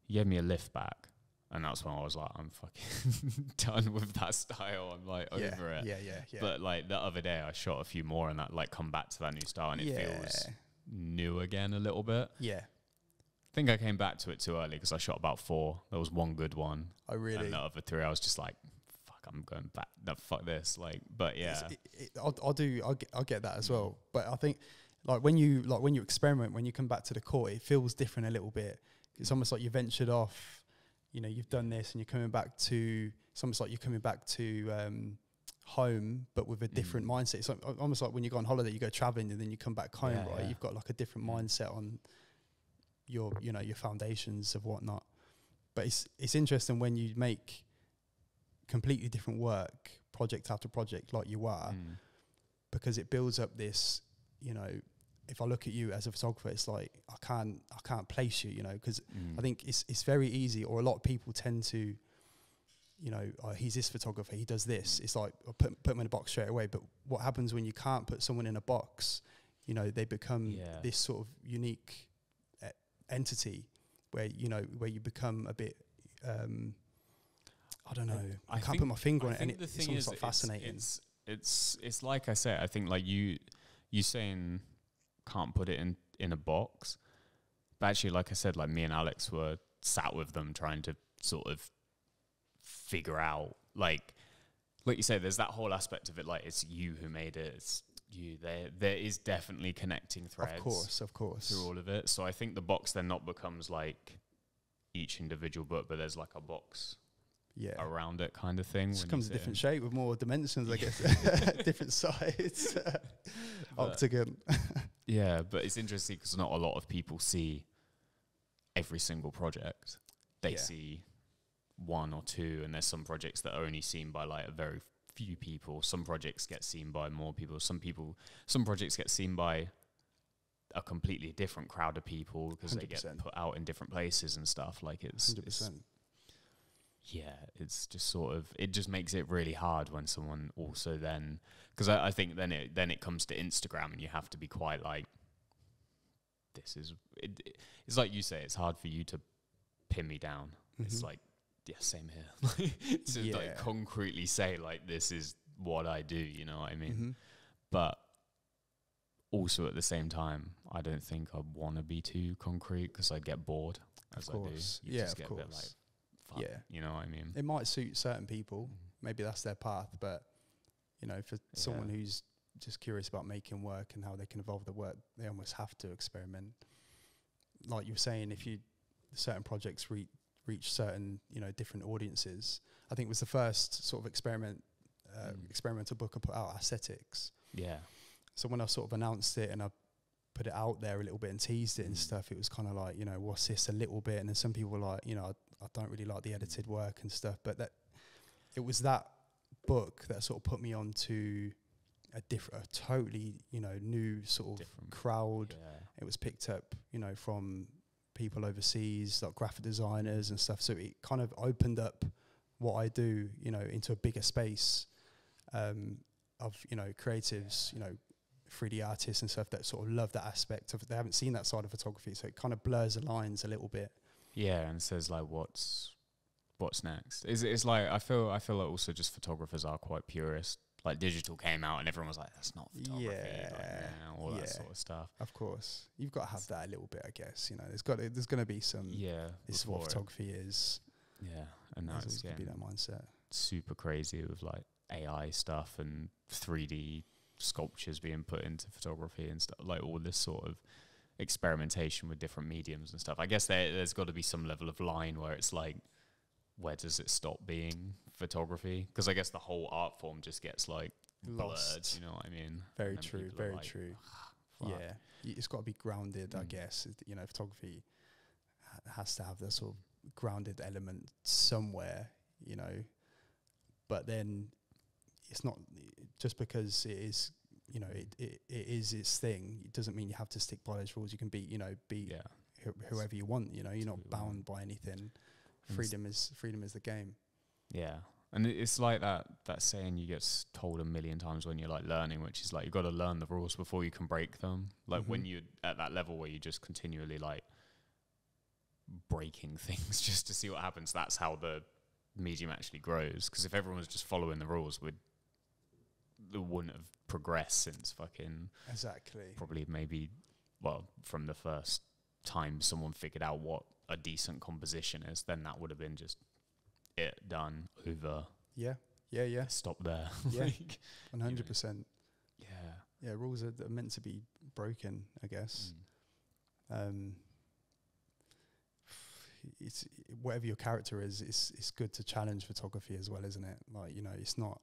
you gave me a lift back. And that's when I was like, I'm fucking done with that style. I'm like over it. Yeah. But like the other day I shot a few more and that like come back to that new style, and it feels new again a little bit. Yeah. I think I came back to it too early because I shot about 4. There was one good one. Oh, really? And the other 3 I was just like, fuck, I'm going back. No, fuck this. Like, but yeah, I get that as well. But I think like when you experiment, when you come back to the core, it feels different a little bit. It's almost like you ventured off. You know, you've done this, and you're coming back to. It's almost like you're coming back to home, but with a different mindset. It's like, almost like when you go on holiday, you go traveling, and then you come back home, right? Yeah. You've got like a different mindset on your foundations of whatnot. But it's interesting when you make completely different work, project after project, like you are, because it builds up this, you know, if I look at you as a photographer, it's like I can't place you, you know, because I think it's very easy, or a lot of people tend to, you know, oh, he's this photographer, he does this. It's like I put him in a box straight away. But what happens when you can't put someone in a box? You know, they become this sort of unique entity where you become a bit. I don't know. I can't put my finger on it, and it's almost like fascinating. It's like I said. I think like you saying can't put it in a box, but actually, like I said, like me and Alex were sat with them trying to sort of figure out, like you said, there's that whole aspect of it. Like it's you who made it. It's you. There is definitely connecting threads. Of course. Through all of it. So I think the box then not becomes like each individual book, but there's like a box around it kind of thing. It comes a different shape with more dimensions, I guess. Different sides. Octagon. Yeah, but it's interesting because not a lot of people see every single project. They see one or two, and there's some projects that are only seen by like a very few people. Some projects get seen by more people. Some projects get seen by a completely different crowd of people because they get put out in different places and stuff. Like it's 100%. It's just sort of, it just makes it really hard when someone also then, because I think then it comes to Instagram and you have to be quite like, this is it's like you say, it's hard for you to pin me down. It's like, yeah, same here. To like concretely say like, this is what I do, you know what I mean? But also at the same time, I don't think I want to be too concrete because I get bored as I do. You just get a bit like, fuck, you know what I mean? It might suit certain people. Maybe that's their path. But, you know, for someone who's just curious about making work and how they can evolve the work, they almost have to experiment. Like you were saying, if certain projects reach certain, you know, different audiences. I think it was the first sort of experimental book I put out, Aesthetics. Yeah. So when I sort of announced it and I put it out there a little bit and teased it and stuff, it was kind of like, you know, what's this a little bit? And then some people were like, you know, I don't really like the edited work and stuff. But it was that book that sort of put me onto a totally, you know, new sort of crowd. Yeah. It was picked up, you know, from people overseas, like graphic designers and stuff. So it kind of opened up what I do, you know, into a bigger space of, you know, creatives, you know, 3D artists and stuff that sort of love that aspect of it. They haven't seen that side of photography, so it kind of blurs the lines a little bit. Yeah, and says like, what's next? It's like I feel like also just photographers are quite purist. Like digital came out and everyone was like, that's not photography, all that sort of stuff. Of course, you've got to have that a little bit, I guess. You know, there's going to be some. This is what photography is. Yeah, and that's going to be that mindset. Super crazy with like AI stuff and 3D sculptures being put into photography and stuff, like all this sort of experimentation with different mediums and stuff. I guess there's got to be some level of line where it's like, where does it stop being photography? Because I guess the whole art form just gets like lost. Blurred, you know what I mean? Very true, very like, true. Yeah, it's got to be grounded, I guess. You know, photography has to have that sort of grounded element somewhere, you know. But then it's not just because it is, you know, it is its thing. It doesn't mean you have to stick by those rules. You can be, you know, whoever you want. You know, you're not bound by anything. Freedom is the game. Yeah, and it's like that saying you get told a million times when you're like learning, which is like you've got to learn the rules before you can break them. Like when you're at that level where you're just continually like breaking things just to see what happens. That's how the medium actually grows. Because if everyone was just following the rules, it wouldn't have progressed since fucking probably maybe from the first time someone figured out what a decent composition is, then that would have been just it done over. Yeah, Yeah. stop there. Yeah. Like, 100%. Yeah. Yeah, rules are meant to be broken, I guess. It's whatever your character is, it's good to challenge photography as well, isn't it? Like, you know, it's not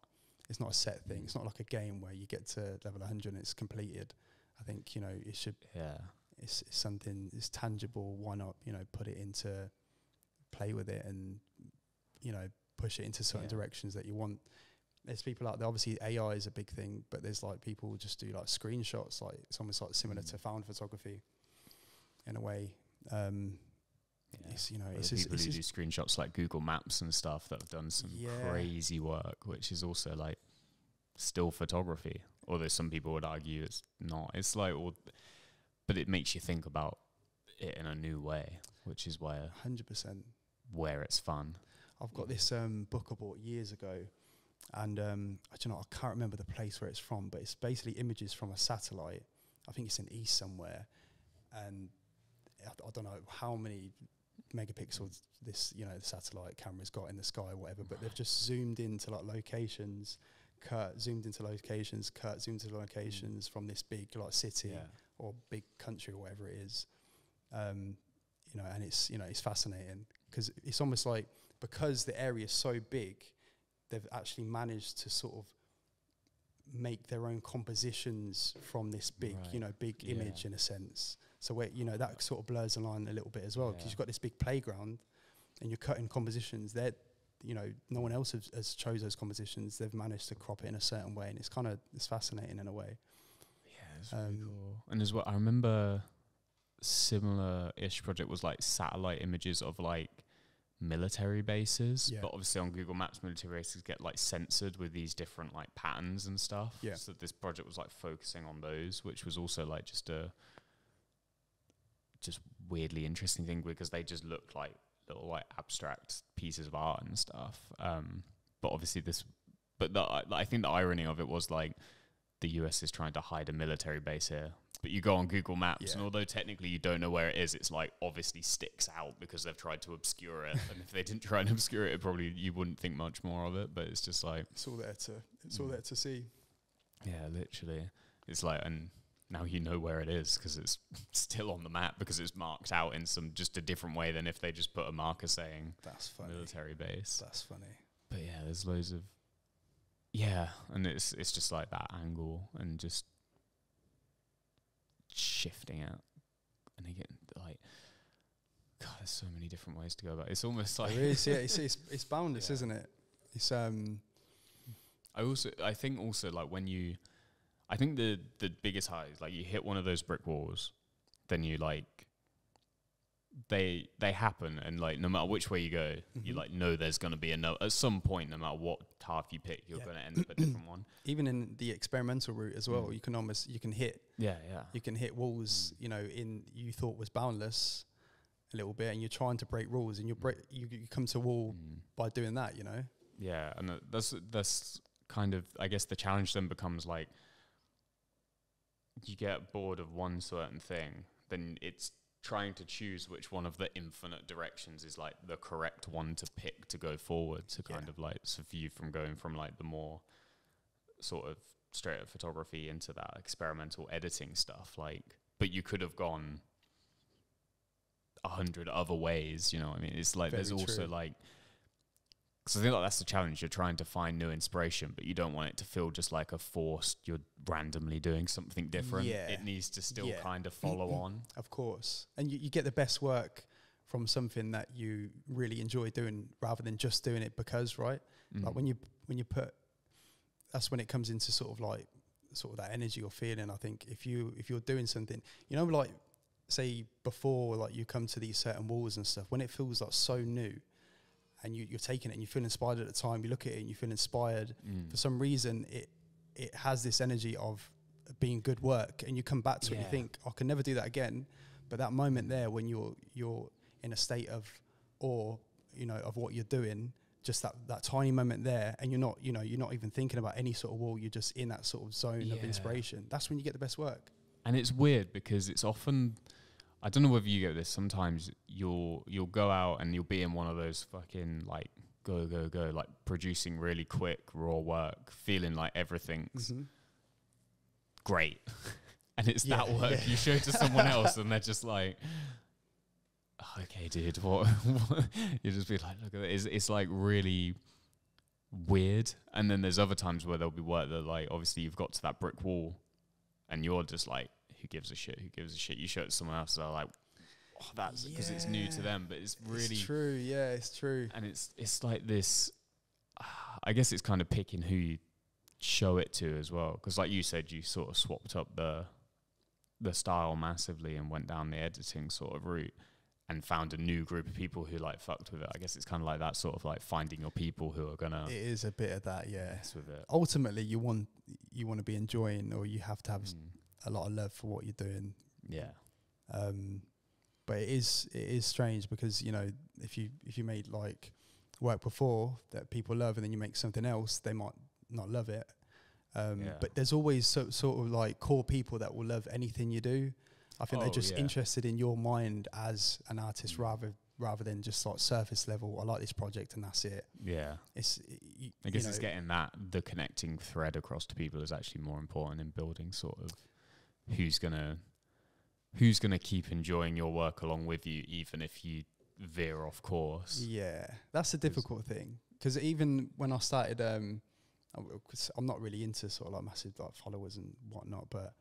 a set thing. It's not like a game where you get to level 100 and it's completed. I think, you know, it should. Yeah. It's something. It's tangible. Why not? You know, put it into, play with it, and you know, push it into certain directions that you want. There's people out there. Obviously, AI is a big thing, but there's like people who just do like screenshots. Like it's almost like similar to found photography, in a way. It's, you know, it's people who do screenshots like Google Maps and stuff that have done some crazy work, which is also like still photography. Although some people would argue it's not. It's like, but it makes you think about it in a new way, which is why 100% where it's fun. I've got this book I bought years ago, and I can't remember the place where it's from, but it's basically images from a satellite. I think it's in East somewhere, and I don't know how many megapixels this, you know, the satellite camera's got in the sky or whatever, but they've just zoomed into like locations, zoomed into locations from this big like city or big country or whatever it is. You know, and it's, you know, it's fascinating because it's almost like, because the area is so big, they've actually managed to sort of make their own compositions from this big, you know, big image in a sense. So where, you know, that sort of blurs the line a little bit as well, because you've got this big playground and you're cutting compositions that, you know, no one else has chose those compositions. They've managed to crop it in a certain way, and it's fascinating in a way. Yeah, it's really cool. And as well, I remember similar-ish project was like satellite images of like military bases, but obviously on Google Maps, military bases get like censored with these different like patterns and stuff. So this project was like focusing on those, which was also like just weirdly interesting thing, because they just looked like little like abstract pieces of art and stuff. But obviously I think the irony of it was like the US is trying to hide a military base here, but you go on Google Maps and although technically you don't know where it is, it's like obviously sticks out because they've tried to obscure it. And if they didn't try and obscure it, probably you wouldn't think much more of it, but it's just like it's all there to see. Yeah, literally. It's like, and now you know where it is because it's still on the map, because it's marked out in just a different way than if they just put a marker saying that's funny, military base. That's funny. But yeah, there's loads of and it's just like that angle and just shifting it, and again, like, God, there's so many different ways to go about it. It's almost like there is, it's boundless, isn't it? It's I think like I think the biggest high is like you hit one of those brick walls, then you like they happen, and like no matter which way you go, you like know there's going to be at some point, no matter what path you pick, you're going to end up a different one. Even in the experimental route as well, you can hit you can hit walls, you know, you thought was boundless a little bit, and you're trying to break rules, and you come to a wall by doing that, you know. Yeah, and that's kind of, I guess the challenge then becomes like, you get bored of one certain thing, then it's trying to choose which one of the infinite directions is like the correct one to pick to go forward, to kind of like, so for you from going from like the more sort of straight up photography into that experimental editing stuff, like, but you could have gone 100 other ways, you know what I mean? It's like, there's also like, because I think like that's the challenge. You're trying to find new inspiration, but you don't want it to feel just like a forced, you're randomly doing something different. Yeah. It needs to still kind of follow on. Of course. And you get the best work from something that you really enjoy doing, rather than just doing it because, right? Like when you put, that's when it comes into sort of that energy or feeling. I think if you're doing something, you know, like say before, like you come to these certain walls and stuff, when it feels like so new, and you're taking it and you feel inspired at the time, you look at it and you feel inspired. For some reason, it has this energy of being good work, and you come back to it and you think, I can never do that again. But that moment there when you're in a state of awe, you know, of what you're doing, just that tiny moment there, and you're not even thinking about any sort of wall, you're just in that sort of zone of inspiration. That's when you get the best work. And it's weird because it's often, I don't know whether you get this, sometimes you'll go out and you'll be in one of those fucking like go, go, go, like producing really quick, raw work, feeling like everything's great. And it's that work you show to someone else and they're just like, oh, okay, dude, what? You just be like, look at it. It's like really weird. And then there's other times where there'll be work that, like, obviously you've got to that brick wall and you're just like, who gives a shit? Who gives a shit? You show it to someone else, they're like, oh, that's because it's new to them, but it's really it's true. Yeah, it's true. And it's like this. I guess it's kind of picking who you show it to as well, because like you said, you sort of swapped up the style massively and went down the editing sort of route and found a new group of people who like fucked with it. I guess it's kind of like that sort of like finding your people who are gonna. It is a bit of that, yeah. Mess with it. Ultimately, you want to be enjoying, or you have to have a lot of love for what you're doing. Yeah. But it is strange because, you know, if you made like work before that people love and then you make something else, they might not love it. But there's always sort of like core people that will love anything you do. I think they're just interested in your mind as an artist rather than just like surface level. I like this project and that's it. Yeah. I guess it's getting the connecting thread across to people is actually more important in building sort of who's gonna keep enjoying your work along with you, even if you veer off course. Yeah, that's a difficult thing. Because even when I started, cause I'm not really into sort of like massive like followers and whatnot, but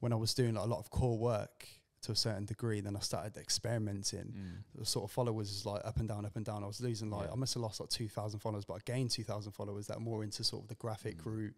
when I was doing like a lot of core work to a certain degree, then I started experimenting. The sort of followers is like up and down, up and down. I was losing I must have lost like 2,000 followers, but I gained 2,000 followers that are more into sort of the graphic route.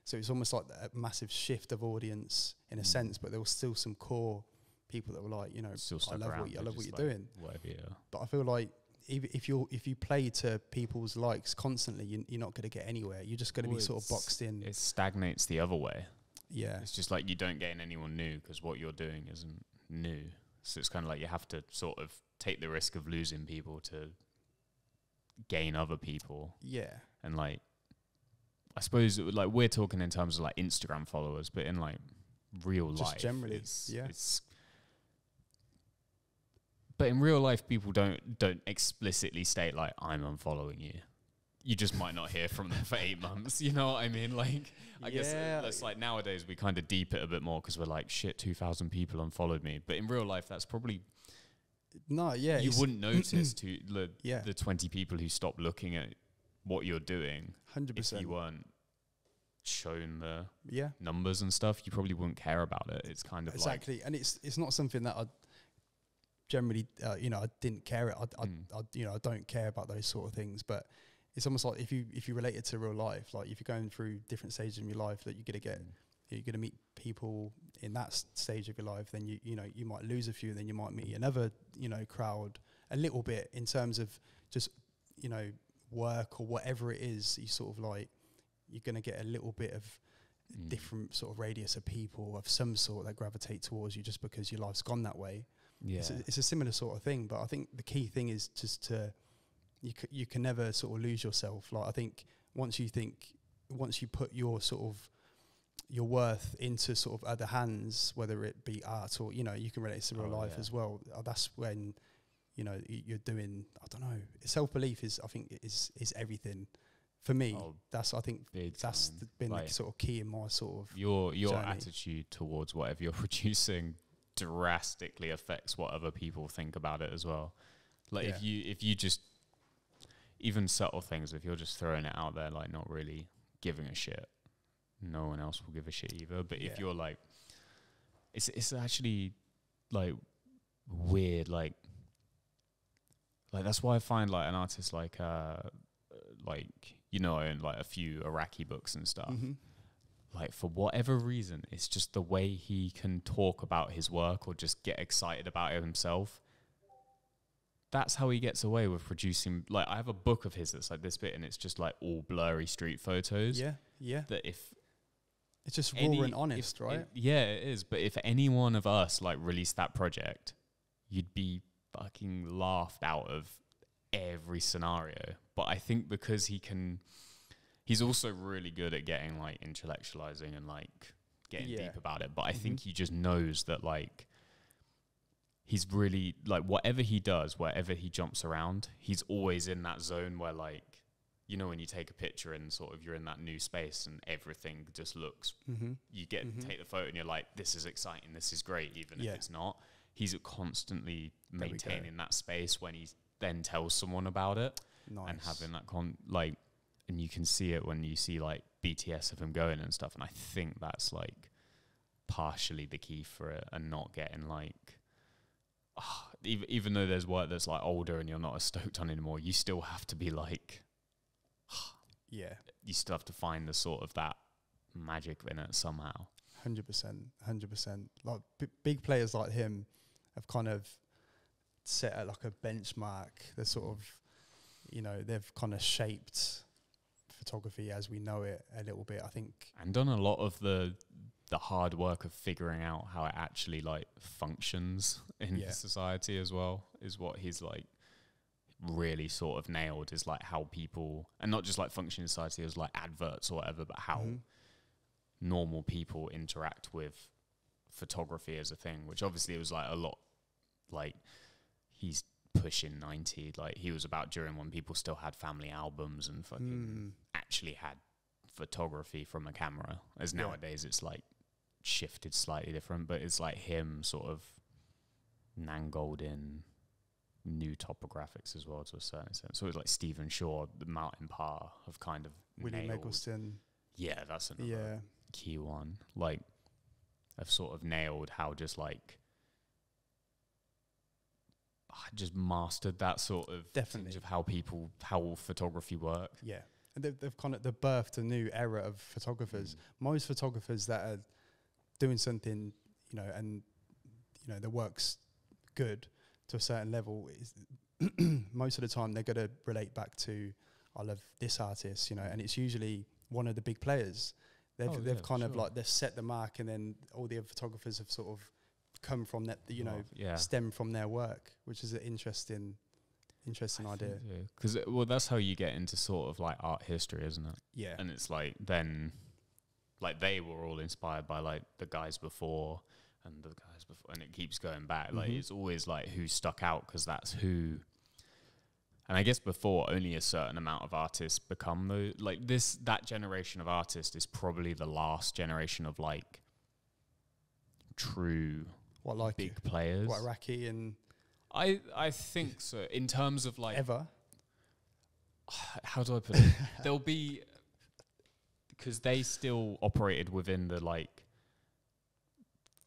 So it's almost like a massive shift of audience in a sense, but there was still some core people that were like, you know, I love what you're like doing. Whatever, yeah. But I feel like if you play to people's likes constantly, you're not going to get anywhere. You're just going to be sort of boxed in. It stagnates the other way. Yeah. It's just like you don't gain anyone new because what you're doing isn't new. So it's kind of like you have to sort of take the risk of losing people to gain other people. Yeah. And like, I suppose like we're talking in terms of like Instagram followers, but in like real just life, generally, it's but in real life, people don't explicitly state like I'm unfollowing you. You just might not hear from them for 8 months. You know what I mean? Like, I guess that's like nowadays we kind of deep it a bit more because we're like, shit, 2,000 people unfollowed me. But in real life, that's probably you wouldn't notice the 20 people who stopped looking at what you're doing. 100%. If you weren't shown the numbers and stuff, you probably wouldn't care about it. It's kind of exactly, and it's not something that I generally, I didn't care. I don't care about those sort of things. But it's almost like if you relate it to real life, like if you're going through different stages in your life, that you're gonna meet people in that stage of your life. Then you might lose a few, then you might meet another crowd a little bit in terms of just work or whatever it is. You sort of like you're gonna get a little bit of different sort of radius of people of some sort that gravitate towards you just because your life's gone that way. Yeah, it's a similar sort of thing, but I think the key thing is just to you can never sort of lose yourself. Like I think once you put your sort of your worth into sort of other hands, whether it be art or you can relate to real life as well. That's when you're doing. I don't know. Self-belief is everything. For me, that's been like the sort of key in my sort of your journey. attitude towards whatever you're producing drastically affects what other people think about it as well. Like if you just even subtle things, if you're just throwing it out there like not really giving a shit, no one else will give a shit either. But if you're like, it's actually like weird, like that's why I find like an artist like I own like a few Iraqi books and stuff. Like for whatever reason, it's just the way he can talk about his work or just get excited about it himself. That's how he gets away with producing. Like I have a book of his that's like this bit, and it's just like all blurry street photos. Yeah. That if it's just raw and honest, right? It is. But if any one of us like released that project, you'd be fucking laughed out of every scenario. But I think because he's also really good at getting like intellectualizing and like getting deep about it. But I think he just knows that like he's really like, whatever he does, wherever he jumps around, he's always in that zone where, like, you know, when you take a picture and sort of you're in that new space and everything just looks, you take the photo and you're like, this is exciting, this is great, even if it's not. He's constantly maintaining that space when he then tells someone about it. And having that and you can see it when you see like BTS of him going and stuff. And I think that's like partially the key for it, and not getting like, even though there's work that's like older and you're not as stoked on anymore, you still have to be like, you still have to find the sort of that magic in it somehow. 100%. Like big players like him have kind of set at like a benchmark. They're sort of, you know, they've kind of shaped photography as we know it a little bit, I think. And done a lot of the hard work of figuring out how it actually like functions in society as well, is what he's like really sort of nailed, is like how people, and not just like function in society as like adverts or whatever, but how normal people interact with photography as a thing, which obviously it was like a lot, like he's pushing 90, like he was about during when people still had family albums and fucking actually had photography from a camera, as nowadays it's like shifted slightly different, but it's like him sort of Nangolding new topographics as well to a certain extent. So it's like Stephen Shaw, the Martin Parr have kind of William Eggleston. Yeah, that's another key one. Like, I've sort of nailed how just like just mastered that sort of definitely of how photography work. Yeah, and they've kind of birthed a new era of photographers. Most photographers that are doing something, you know, and you know their work's good to a certain level, is most of the time they're going to relate back to, I love this artist, you know, and it's usually one of the big players. They've kind of like, they've set the mark, and then all the other photographers have sort of come from that, you know, stem from their work, which is an interesting idea. Because well, that's how you get into sort of like art history, isn't it? Yeah. And it's like then, like they were all inspired by like the guys before and the guys before, and it keeps going back. Like it's always like who stuck out, because that's who. And I guess before, only a certain amount of artists become that generation of artists is probably the last generation of like true big players. What, Iraqi and... I think so. In terms of like... Ever? How do I put it? There'll be... Because they still operated within the like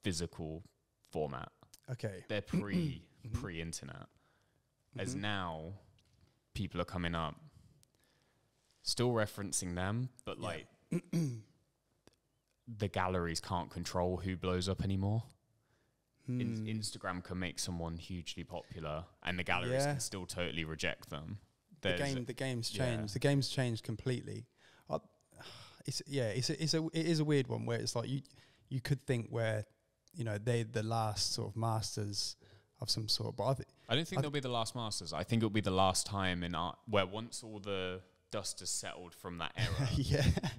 physical format. Okay. They're pre-internet. As now... people are coming up still referencing them, but like the galleries can't control who blows up anymore. Instagram can make someone hugely popular and the galleries can still totally reject them. The game's changed. The game's changed completely. It is a weird one where it's like you could think where, you know, they're the last sort of masters of some sort, but I don't think they'll be the last masters. I think it'll be the last time in art where once all the dust has settled from that era,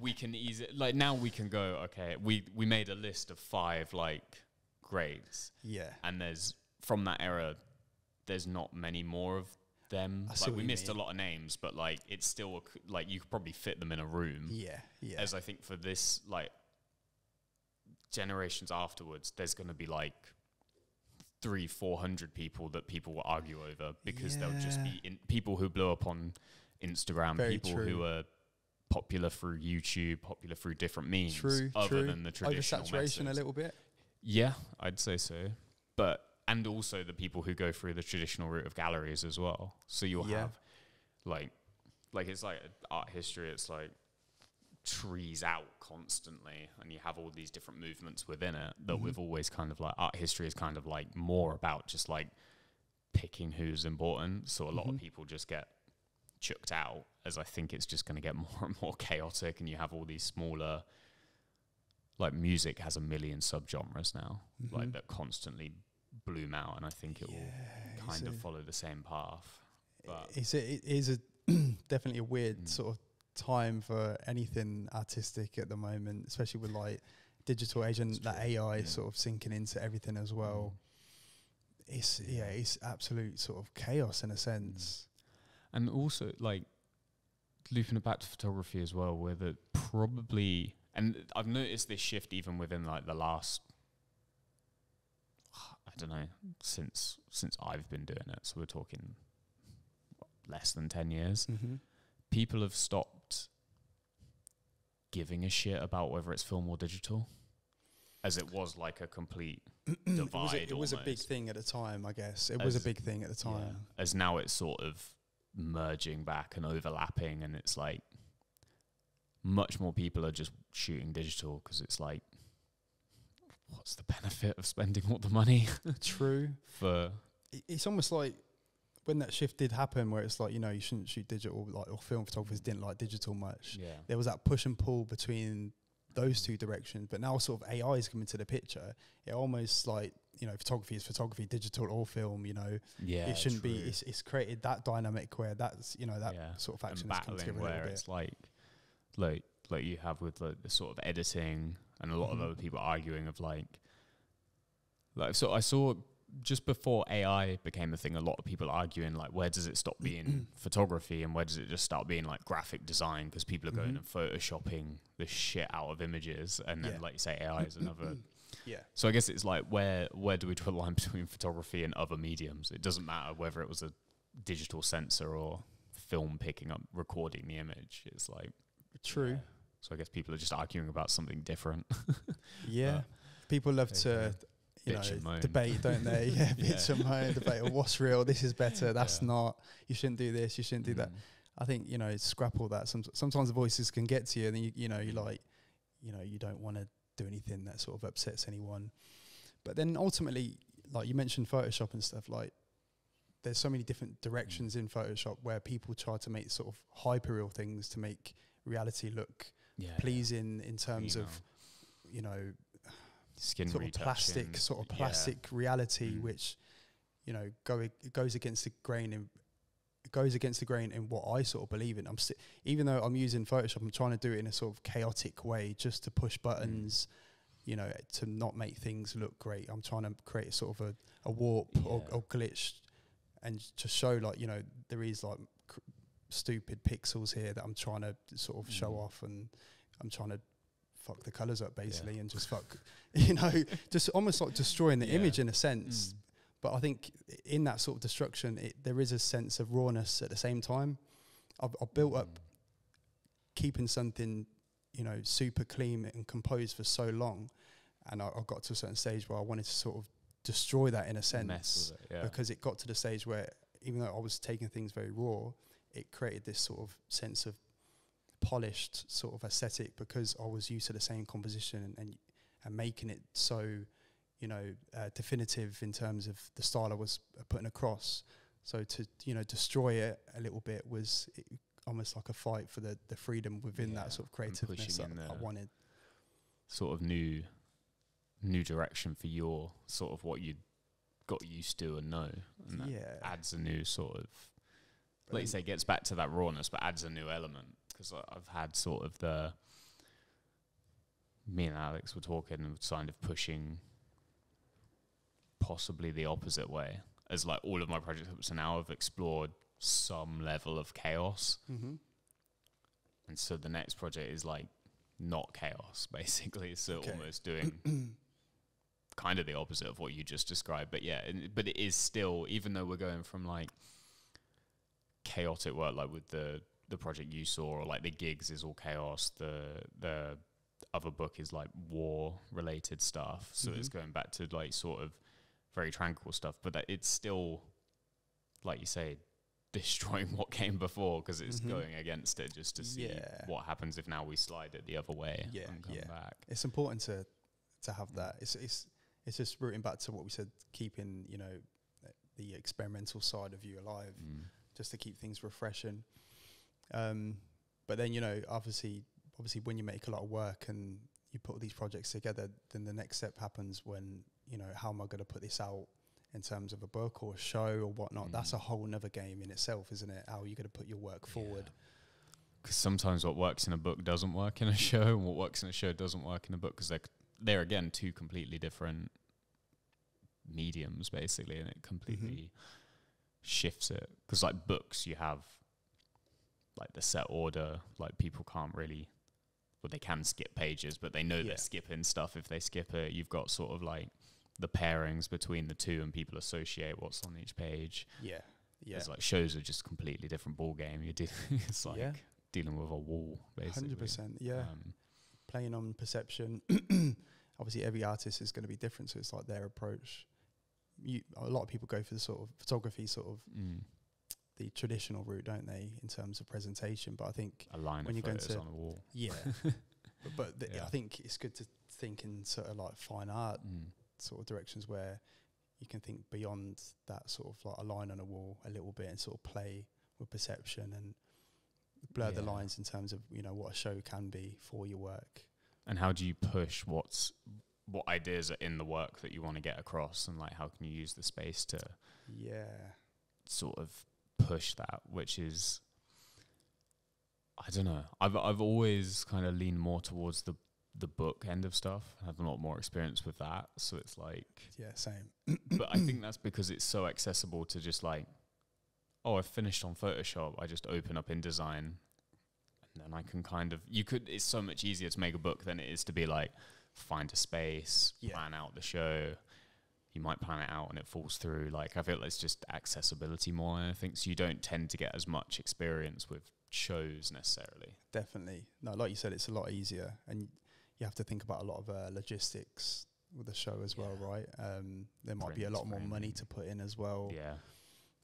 we can easily, like now we can go, okay, we made a list of 5 like grades. Yeah. And there's, from that era, there's not many more of them. Like we missed a lot of names, but like it's still like you could probably fit them in a room. Yeah. Yeah. As I think for this like generations afterwards, there's going to be like 300-400 people that people will argue over, because they'll just be people who blew up on Instagram, who are popular through YouTube, popular through different means, other than the traditional oversaturation methods. A little bit. Yeah, I'd say so. But and also the people who go through the traditional route of galleries as well. So you'll have like it's like art history. It's like trees out constantly, and you have all these different movements within it that we've always kind of like, art history is kind of like more about just like picking who's important, so a lot of people just get chucked out, as I think it's just going to get more and more chaotic, and you have all these smaller, like music has a million subgenres now, like that constantly bloom out, and I think it will kind of follow the same path. But it is definitely a weird sort of time for anything artistic at the moment, especially with like digital age and that AI sort of sinking into everything as well. it's absolute sort of chaos in a sense. And also, like, looping it back to photography as well, where the probably, and I've noticed this shift even within like the last, I don't know, since I've been doing it. So we're talking less than 10 years. People have stopped giving a shit about whether it's film or digital, as it was like a complete divide. It was a big thing at the time, I guess. It was a big thing at the time. Yeah. As now it's sort of merging back and overlapping, and it's like much more people are just shooting digital because it's like, what's the benefit of spending all the money? True. For it's almost like when that shift did happen, where it's like, you know, you shouldn't shoot digital, like, or film photographers didn't like digital much. Yeah. There was that push and pull between those two directions, but now sort of AI is coming to the picture. It almost like, you know, photography is photography, digital or film, you know. Yeah, it shouldn't be. It's created that dynamic where that's, you know, that sort of faction is coming together where it's like you have with like the sort of editing and a lot of other people arguing of like so I saw just before AI became a thing, a lot of people arguing like, where does it stop being photography and where does it just start being like graphic design, because people are going and photoshopping the shit out of images, and then like you say, AI is another. So I guess it's like, where do we draw the line between photography and other mediums? It doesn't matter whether it was a digital sensor or film picking up, recording the image. It's like true. So I guess people are just arguing about something different. People love to, you know, debate, don't they? Bitch and moan, debate on what's real, this is better, that's not, you shouldn't do this, you shouldn't do that. I think, you know, scrap all that. Sometimes the voices can get to you, and then you know, you like, you know, you don't want to do anything that sort of upsets anyone. But then ultimately, like you mentioned Photoshop and stuff, like there's so many different directions in Photoshop where people try to make sort of hyper-real things to make reality look pleasing in terms of, you know, skin sort of plastic reality, which, you know, goes against the grain in what I sort of believe in. Even though I'm using Photoshop, I'm trying to do it in a sort of chaotic way, just to push buttons, you know, to not make things look great. I'm trying to create sort of a warp or glitch, and to show like, you know, there is like stupid pixels here that I'm trying to sort of show off, and I'm trying to fuck the colours up basically, and just fuck, you know, just almost like destroying the image in a sense. But I think in that sort of destruction, there is a sense of rawness at the same time. I've built up keeping something, you know, super clean and composed for so long, and I got to a certain stage where I wanted to sort of destroy that in a sense, because it got to the stage where, even though I was taking things very raw, it created this sort of sense of polished sort of aesthetic, because I was used to the same composition and making it so, you know, definitive in terms of the style I was putting across. So to, you know, destroy it a little bit was almost like a fight for the freedom within that sort of creativeness that I wanted. Sort of new direction for your sort of what you got used to and know, and that adds a new sort of, like you say, gets back to that rawness, but adds a new element. Because I've had sort of me and Alex were talking and kind of pushing possibly the opposite way, as like all of my projects up to now have explored some level of chaos. And so the next project is like not chaos, basically. So almost doing kind of the opposite of what you just described. But but it is still, even though we're going from like chaotic work, like with the project you saw, or like the gigs is all chaos, the other book is like war related stuff, so it's going back to like sort of very tranquil stuff, but that it's still, like you say, destroying what came before, because it's going against it, just to see what happens if now we slide it the other way and come back. It's important to have that. It's just rooting back to what we said, keeping, you know, the experimental side of you alive, just to keep things refreshing. But then, you know, obviously when you make a lot of work and you put all these projects together, then the next step happens when, you know, how am I going to put this out in terms of a book or a show or whatnot? That's a whole nother game in itself, isn't it? How are you going to put your work forward? Because sometimes what works in a book doesn't work in a show, and what works in a show doesn't work in a book, because they're again two completely different mediums basically, and it completely shifts it. Because like books, you have like the set order, like people can't really, well, they can skip pages, but they know they're skipping stuff if they skip it. You've got sort of like the pairings between the two, and people associate what's on each page. Yeah. It's like shows are just a completely different ball game. It's like dealing with a wall, basically. 100%. Yeah. Playing on perception. Obviously, every artist is going to be different, so it's like their approach. A lot of people go for the sort of photography, sort of the traditional route, don't they, in terms of presentation? But I think a line when of photos on a wall. Yeah. but I think it's good to think in sort of like fine art sort of directions where you can think beyond that sort of like a line on a wall a little bit and sort of play with perception and blur the lines in terms of, you know, what a show can be for your work. And how do you push what ideas are in the work that you want to get across, and like how can you use the space to sort of push that, which is, I don't know. I've always kind of leaned more towards the book end of stuff. I have a lot more experience with that, so it's like same. But I think that's because it's so accessible to just like, oh, I've finished on Photoshop, I just open up InDesign, and then I can kind of, it's so much easier to make a book than it is to be like, find a space, plan out the show. You might plan it out and it falls through. Like, I feel like it's just accessibility more than anything, so you don't tend to get as much experience with shows necessarily. Definitely. No, like you said, it's a lot easier, and you have to think about a lot of logistics with the show as well, right? There might be a lot more money to put in as well.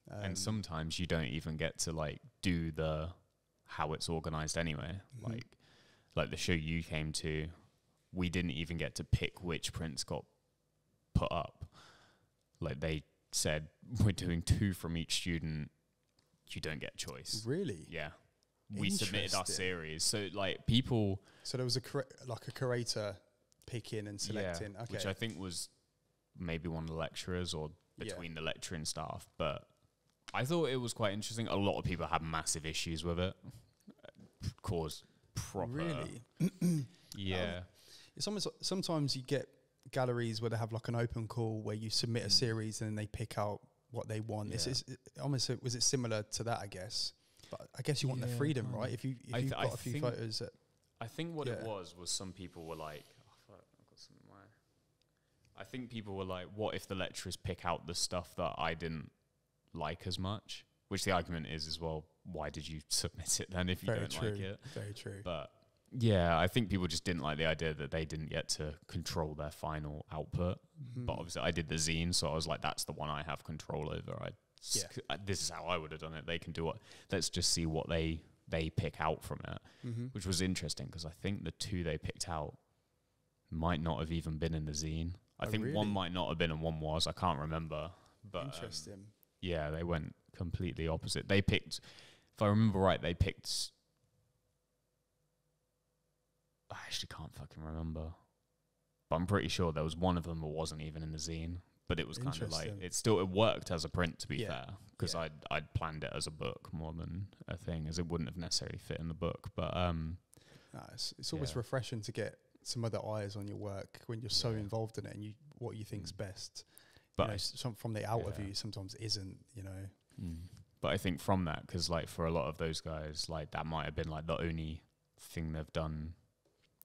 And sometimes you don't even get to like do how it's organized anyway. Like the show you came to, we didn't even get to pick which prints got put up. Like they said, we're doing 2 from each student. You don't get a choice. Really? Yeah. We submitted our series. So like people... So there was a curator picking and selecting. Yeah, which I think was maybe one of the lecturers or between the lecturing staff. But I thought it was quite interesting. A lot of people had massive issues with it. Caused proper... Really? It's almost like sometimes you get galleries where they have like an open call where you submit a series and then they pick out what they want. Was it similar to that, I guess? But I guess you want the freedom, right? If you've got a few photos I think what it was some people were like, oh, fuck, I've got something in my eye. I think people were like, what if the lecturers pick out the stuff that I didn't like as much? Which the argument is well, why did you submit it then if you don't like it? Very true. But yeah, I think people just didn't like the idea that they didn't get to control their final output. But obviously I did the zine, so I was like, that's the one I have control over. This is how I would have done it. They can do what, let's just see what they pick out from it, which was interesting because I think the 2 they picked out might not have even been in the zine. I think one might not have been and one was. I can't remember. But interesting. They went completely opposite. They picked, if I remember right, I actually can't fucking remember. But I'm pretty sure there was one of them that wasn't even in the zine. But it was kind of like, it worked as a print, to be fair, because I'd planned it as a book more than a thing, as it wouldn't have necessarily fit in the book. But it's always refreshing to get some other eyes on your work when you're so involved in it and what you think's best. But some from the outer view sometimes isn't, you know. But I think from that, because like for a lot of those guys, like that might have been like the only thing they've done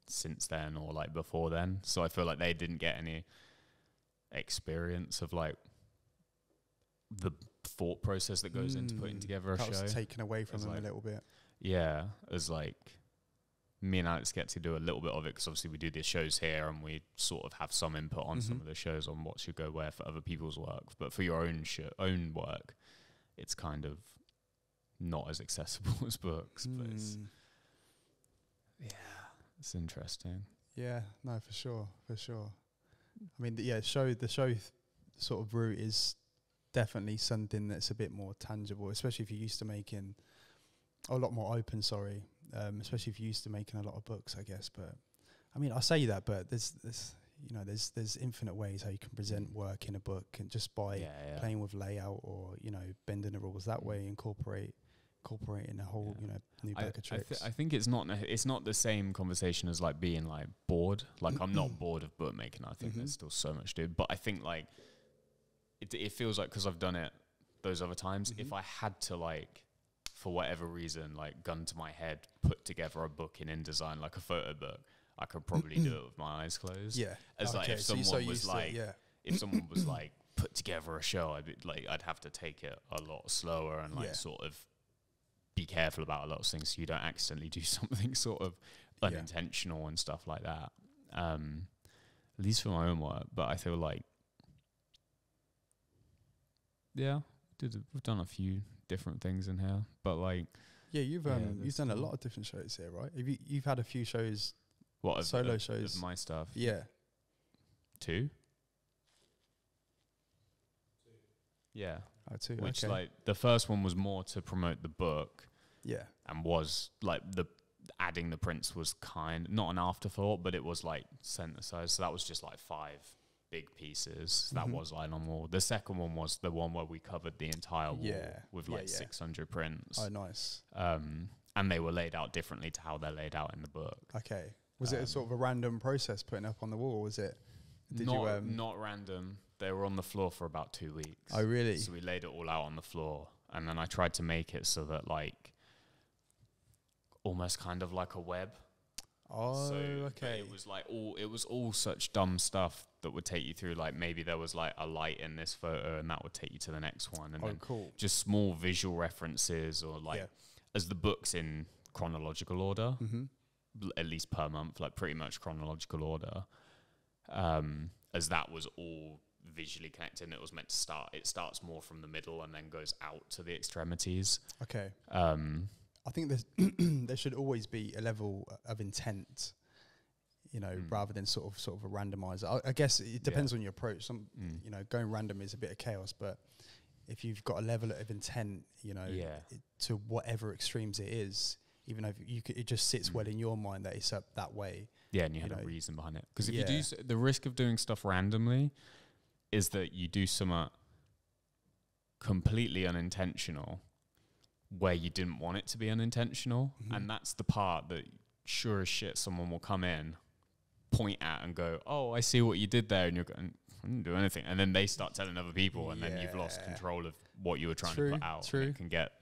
since then or like before then. So I feel like they didn't get any experience of like the thought process that goes into putting together a show. That was taken away from them a little bit. Yeah, as like me and Alex get to do a little bit of it because obviously we do these shows here and we sort of have some input on some of the shows on what should go where for other people's work. But for your own work, it's kind of not as accessible as books. But it's interesting. Yeah, no, for sure. I mean, the show sort of route is definitely something that's a bit more tangible, especially if you're used to making a lot more open. Especially if you're used to making a lot of books, I guess. But I mean, I say that, but there's infinite ways how you can present work in a book, and just by playing with layout or bending the rules that way, incorporating a whole new bag of tricks. I think it's not the same conversation as like being like bored. Like I'm not bored of bookmaking. I think there's still so much to do. But I think like it feels like, because I've done it those other times, if I had to, like, for whatever reason, like, gun to my head, put together a book in InDesign, like a photo book, I could probably do it with my eyes closed. Yeah. As like, if someone was like, if someone was like, put together a show, I'd have to take it a lot slower and like sort of be careful about a lot of things so you don't accidentally do something sort of unintentional and stuff like that. At least for my own work, but I feel like, we've done a few different things in here, but like, you've done a lot of different shows here, right? You've had a few shows, solo shows of my stuff. Yeah, 2. Yeah. Oh, 2. Which like the first one was more to promote the book. Yeah. And was like adding the prints was not an afterthought, but it was like synthesized. So that was just like 5 big pieces. That was line on wall. The second one was the one where we covered the entire wall with like 600 prints. Oh, nice. And they were laid out differently to how they're laid out in the book. Okay. Was it a sort of a random process putting up on the wall, or was it? Not random. They were on the floor for about 2 weeks. Oh, really? So we laid it all out on the floor, and then I tried to make it so that like almost kind of like a web. Oh, so okay. It was all such dumb stuff that would take you through. Like maybe there was like a light in this photo, and that would take you to the next one. And then cool. Just small visual references, or like as the book's in chronological order, at least per month, like pretty much chronological order. As that was all visually connected, and it was meant to start. It starts more from the middle and then goes out to the extremities. Okay. I think there should always be a level of intent, rather than sort of a randomizer. I guess it depends on your approach. Going random is a bit of chaos, but if you've got a level of intent, to whatever extremes it is, even though it just sits well in your mind that it's up that way. Yeah, and you have a reason behind it. Because if you do, the risk of doing stuff randomly is that you do something completely unintentional where you didn't want it to be unintentional. And that's the part that sure as shit someone will come in, point at and go, oh, I see what you did there. And you're going, I didn't do anything. And then they start telling other people, and then you've lost control of what you were trying to put out. True. And it can get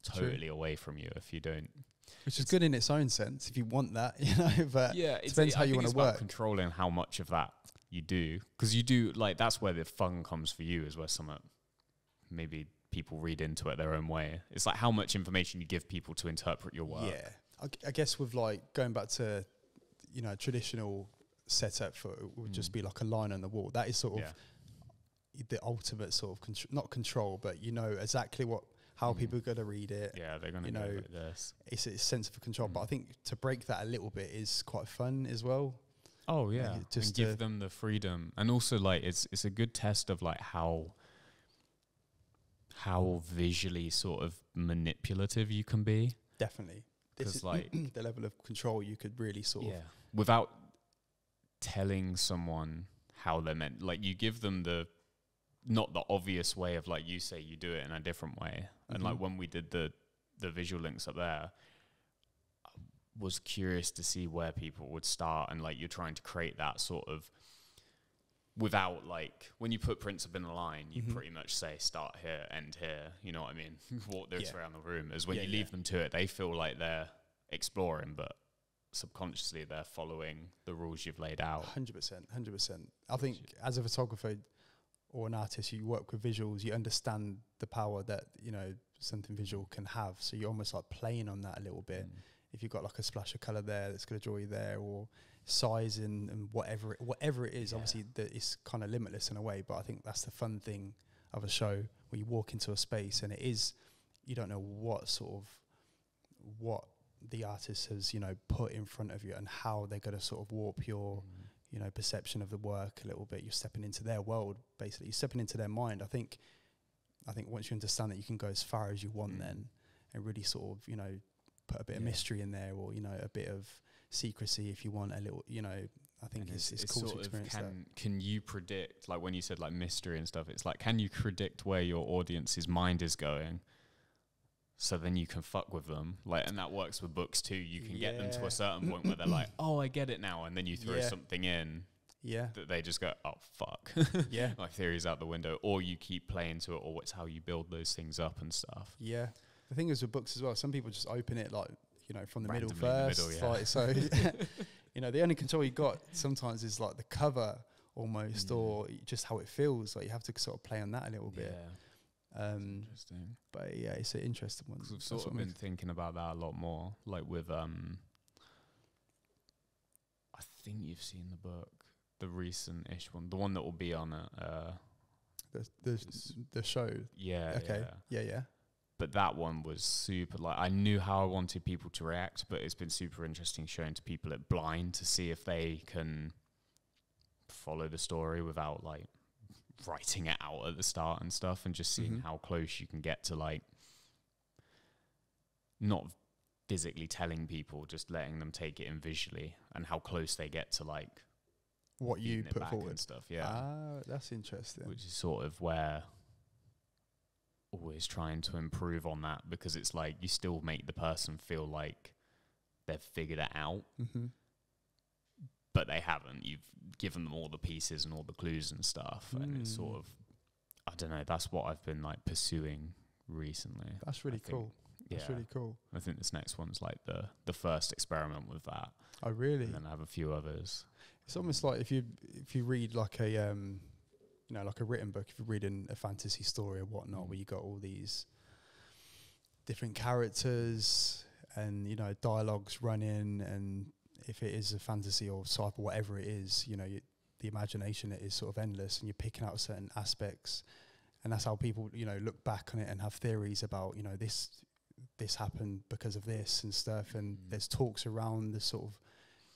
totally away from you if you don't. Which is good in its own sense, if you want that, but it depends how you want to work. About controlling how much of that you do. Because you do, like, that's where the fun comes for you, is where maybe people read into it their own way. It's like how much information you give people to interpret your work. Yeah. I guess with, like, going back to, traditional setup for it would just be like a line on the wall. That is sort of the ultimate sort of, not control, but exactly how people are going to read it. Yeah, they're going to go like this. It's a sense of control. But I think to break that a little bit is quite fun as well. Oh, yeah. Just give them the freedom. And also, like, it's a good test of, like, how visually sort of manipulative you can be. Definitely. This is like the level of control you could really sort of... Without telling someone how they're meant. Like, you give them not the obvious way of, like, you say you do it in a different way. And like when we did the visual links up there, I was curious to see where people would start, and like you're trying to create that sort of without, like, when you put prints up in a line, you pretty much say start here, end here, you know what I mean? Walk those around the room. As when you leave them to it, they feel like they're exploring, but subconsciously they're following the rules you've laid out. 100%. I think as a photographer or an artist, you work with visuals, you understand the power that, something visual can have. So you're almost like playing on that a little bit. If you've got like a splash of color there that's going to draw you there, or size and whatever it is, obviously it's kind of limitless in a way. But I think that's the fun thing of a show, where you walk into a space and you don't know what the artist has, put in front of you, and how they're going to sort of warp your perception of the work a little bit. You're stepping into their world, basically. You're stepping into their mind. I think once you understand that, you can go as far as you want then, and really sort of, put a bit of mystery in there, or, a bit of secrecy if you want a little, I think it's cool to experience that. Can you predict, like when you said like mystery and stuff, it's like, can you predict where your audience's mind is going? So then you can fuck with them, like, and that works with books too. You can get them to a certain point where they're like, "Oh, I get it now," and then you throw something in Yeah. That they just go, oh, fuck. Yeah. My theory's out the window. Or you keep playing to it, or it's how you build those things up and stuff. Yeah. The thing is with books as well, some people just open it like, you know, from the middle Randomly first. in the middle, Like, so, you know, the only control you got sometimes is like the cover almost, or just how it feels. Like you have to sort of play on that a little bit. Interesting. But yeah, it's an interesting one. 'Cause I've sort of been thinking about that a lot more. Like with, I think you've seen the book, the recent-ish one, the one that will be on the show. Yeah. Okay. Yeah. But that one was super, like, I knew how I wanted people to react, but it's been super interesting showing to people at blind to see if they can follow the story without, like, writing it out at the start and stuff, and just seeing how close you can get to, like, not physically telling people, just letting them take it in visually, and how close they get to, like, what you put forward and stuff. Yeah. Ah, that's interesting. Which is sort of where always trying to improve on that, because it's like you still make the person feel like they've figured it out, but they haven't. You've given them all the pieces and all the clues and stuff, and it's sort of, I don't know, that's what I've been like pursuing recently. That's really cool. That's really cool. I think this next one's like the first experiment with that. Oh, really? And then I have a few others. It's almost like if you read like a you know, like a written book, if you're reading a fantasy story or whatnot, where you got all these different characters and, you know, dialogues running, and if it is a fantasy or sci-fi, whatever it is, you know, the imagination is sort of endless, and you're picking out certain aspects, and that's how people, you know, look back on it and have theories about, you know, this happened because of this and stuff, and there's talks around the sort of,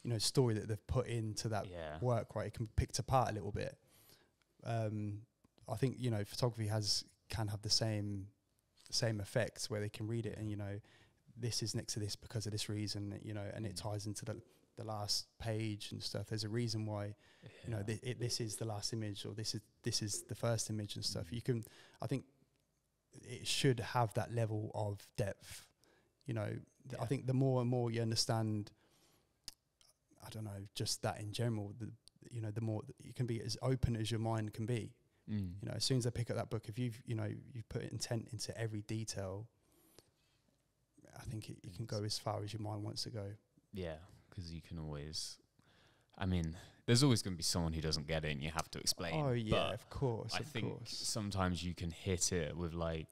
you know, story that they've put into that work, right? It can be picked apart a little bit. I think, you know, photography can have the same effects, where they can read it and, you know, this is next to this because of this reason, you know, and it ties into the last page and stuff. There's a reason why, you know, this is the last image, or this is the first image and stuff. You can, I think it should have that level of depth, you know. I think the more and more you understand, I don't know, just that in general, you know, the more you can be as open as your mind can be. You know, as soon as I pick up that book, if you've put intent into every detail, I think it can go as far as your mind wants to go. Yeah, because you can always, I mean, there's always going to be someone who doesn't get it, and you have to explain. Oh yeah, of course. I think sometimes you can hit it with like,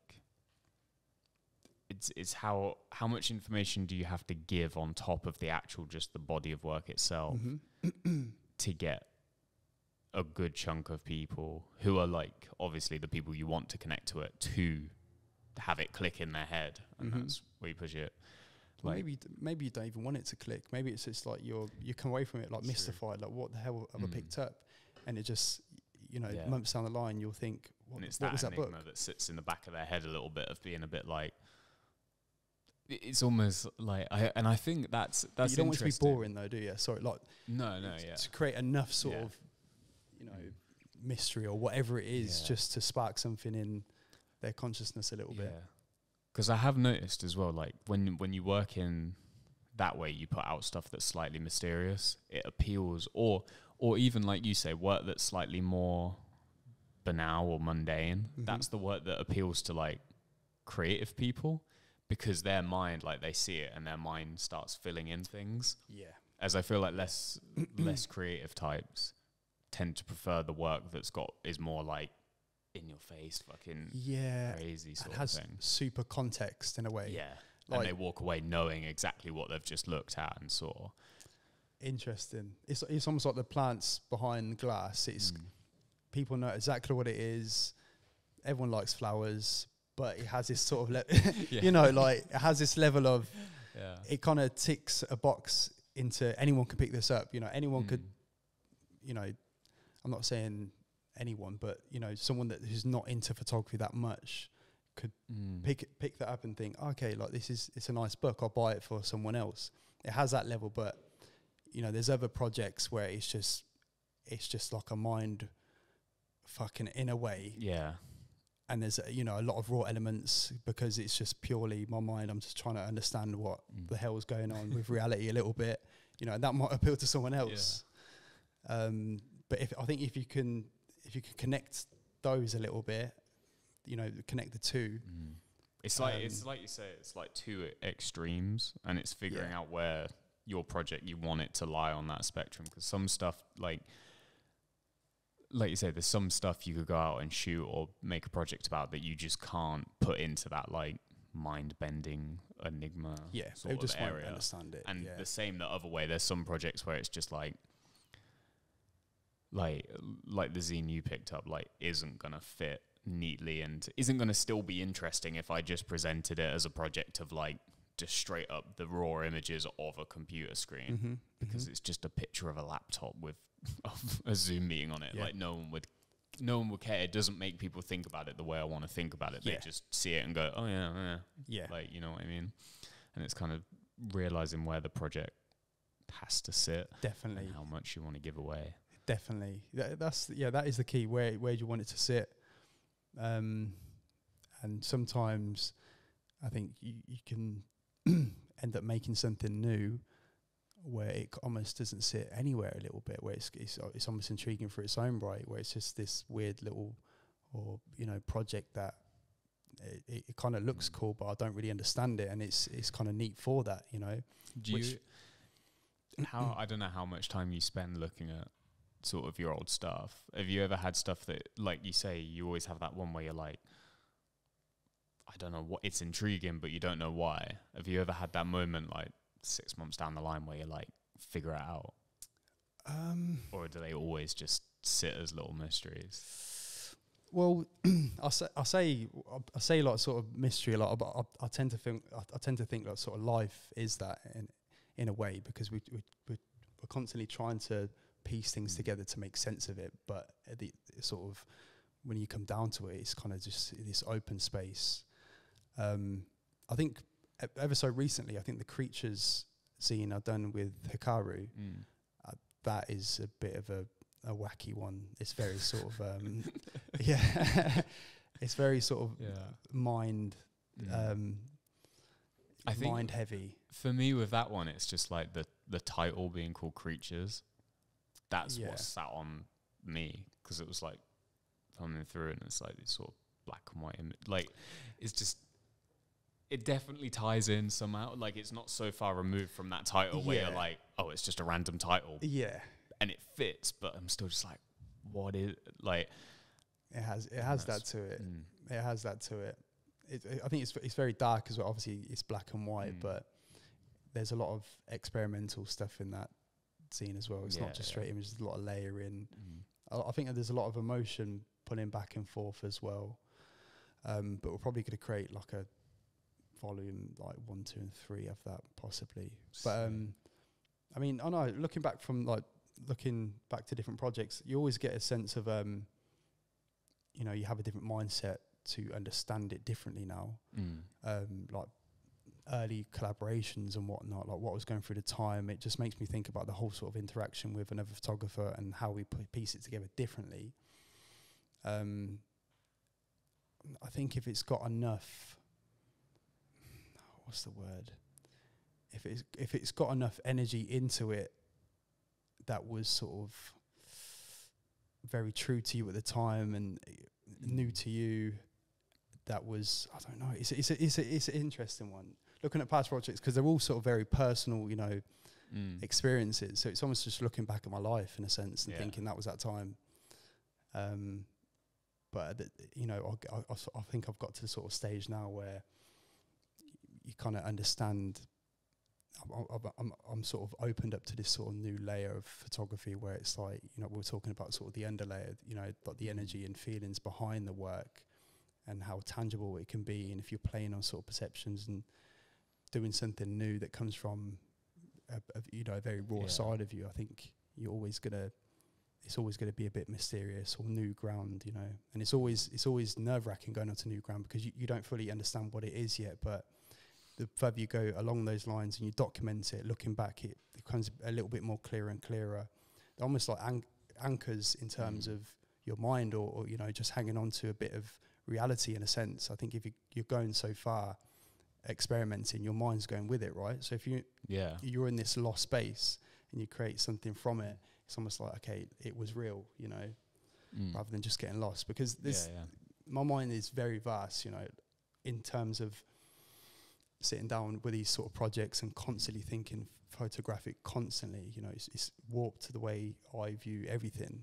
it's how much information do you have to give on top of the actual just the body of work itself to get a good chunk of people who are like, obviously the people you want to connect to it, to have it click in their head, and that's where you push it. Well, maybe you don't even want it to click. Maybe it's just like you come away from it like mystified, like what the hell have I picked up? And it just, you know, months down the line you'll think, what was that book? That sits in the back of their head a little bit, of being a bit like, it's almost like, I think that's you don't want to be boring though, do you? Sorry, like to create enough sort of, you know, mystery or whatever it is, just to spark something in their consciousness a little bit. Because I have noticed as well, like when you work in that way, you put out stuff that's slightly mysterious, it appeals, or even like you say, work that's slightly more banal or mundane. That's the work that appeals to like creative people, because their mind, like they see it and their mind starts filling in things. Yeah. As I feel like less creative types tend to prefer the work is more like in your face, fucking crazy sort of thing. Super context in a way. Yeah. Like, and they walk away knowing exactly what they've just looked at and saw. Interesting. It's almost like the plants behind glass. It's people know exactly what it is. Everyone likes flowers, but it has this sort of you know, like it has this level of it kind of ticks a box into anyone can pick this up. You know, anyone could, you know, I'm not saying anyone, but you know, someone who's not into photography that much could pick that up and think, okay, like it's a nice book, I'll buy it for someone else. It has that level, but you know, there's other projects where it's just like a mind fucking in a way. Yeah. And there's you know, a lot of raw elements, because it's just purely my mind. I'm just trying to understand what the hell's going on with reality a little bit, you know, and that might appeal to someone else. but I think if you can connect those a little bit, you know, connect the two. It's like you say, it's like two extremes, and it's figuring out where your project you want it to lie on that spectrum. Because some stuff, like you say, there's some stuff you could go out and shoot or make a project about that you just can't put into that like mind-bending enigma sort of just area. Won't understand it. And the same the other way. There's some projects where it's just like the zine you picked up, like isn't gonna fit neatly and isn't gonna still be interesting if I just presented it as a project of like just straight up the raw images of a computer screen, because it's just a picture of a laptop with a Zoom meeting on it. Like no one would care. It doesn't make people think about it the way I want to think about it. They just see it and go, oh yeah. Like, you know what I mean? And it's kind of realizing where the project has to sit. Definitely. And how much you want to give away. Definitely. That is the key. Where do you want it to sit? And sometimes I think you can end up making something new where it almost doesn't sit anywhere a little bit, where it's almost intriguing for its own right, where it's just this weird little, or you know, project that it kind of looks cool, but I don't really understand it, and it's kind of neat for that, you know. I don't know how much time you spend looking at sort of your old stuff. Have you ever had stuff that, like you say, you always have that one where you're like, I don't know what, it's intriguing, but you don't know why. Have you ever had that moment like 6 months down the line where you're like, figure it out? Or do they always just sit as little mysteries? Well, I say like sort of mystery a lot, but I tend to think like sort of life is that in a way, because we're constantly trying to piece things together to make sense of it, but the sort of when you come down to it, it's kind of just this open space. I think ever so recently, I think the Creatures scene I've done with Hikaru, that is a bit of a wacky one. It's very sort of it's very sort of mind I think mind heavy. For me with that one, it's just like the title being called Creatures. That's what sat on me, because it was like thumbing through and it's like this sort of black and white image. Like it's just, it definitely ties in somehow. Like it's not so far removed from that title where you're like, oh, it's just a random title. Yeah. And it fits, but I'm still just like, what is, like... It has that to it. It has that to it. I think it's very dark as well. Obviously, it's black and white, but there's a lot of experimental stuff in that scene as well. It's not just straight images, there's a lot of layering. I think that there's a lot of emotion pulling back and forth as well. But we're probably going to create like a volume like 1, 2, and 3 of that possibly. But I mean, I know looking back to different projects, you always get a sense of you know, you have a different mindset to understand it differently now. Like early collaborations and whatnot, like what was going through the time, it just makes me think about the whole sort of interaction with another photographer and how we piece it together differently. I think if it's got enough, what's the word? If it's got enough energy into it that was sort of very true to you at the time and new to you, that was, I don't know, it's an interesting one. Looking at past projects, because they're all sort of very personal, you know, experiences. So it's almost just looking back at my life in a sense and thinking that was that time. But you know, I think I've got to the sort of stage now where you kind of understand. I'm sort of opened up to this sort of new layer of photography where it's like, you know, we're talking about sort of the underlayer, you know, like the energy and feelings behind the work and how tangible it can be. And if you're playing on sort of perceptions and doing something new that comes from you know, a very raw side of you, I think it's always gonna be a bit mysterious or new ground, you know. And it's always nerve-wracking going onto new ground because you don't fully understand what it is yet, but the further you go along those lines and you document it, looking back, it becomes a little bit more clearer and clearer. They're almost like anchors in terms of your mind, or you know, just hanging on to a bit of reality in a sense. I think if you're going so far experimenting, your mind's going with it, right? So if you're in this lost space and you create something from it, it's almost like, okay, it was real, you know, rather than just getting lost. Because this, my mind is very vast, you know, in terms of sitting down with these sort of projects and constantly thinking photographic constantly, you know, it's warped to the way I view everything,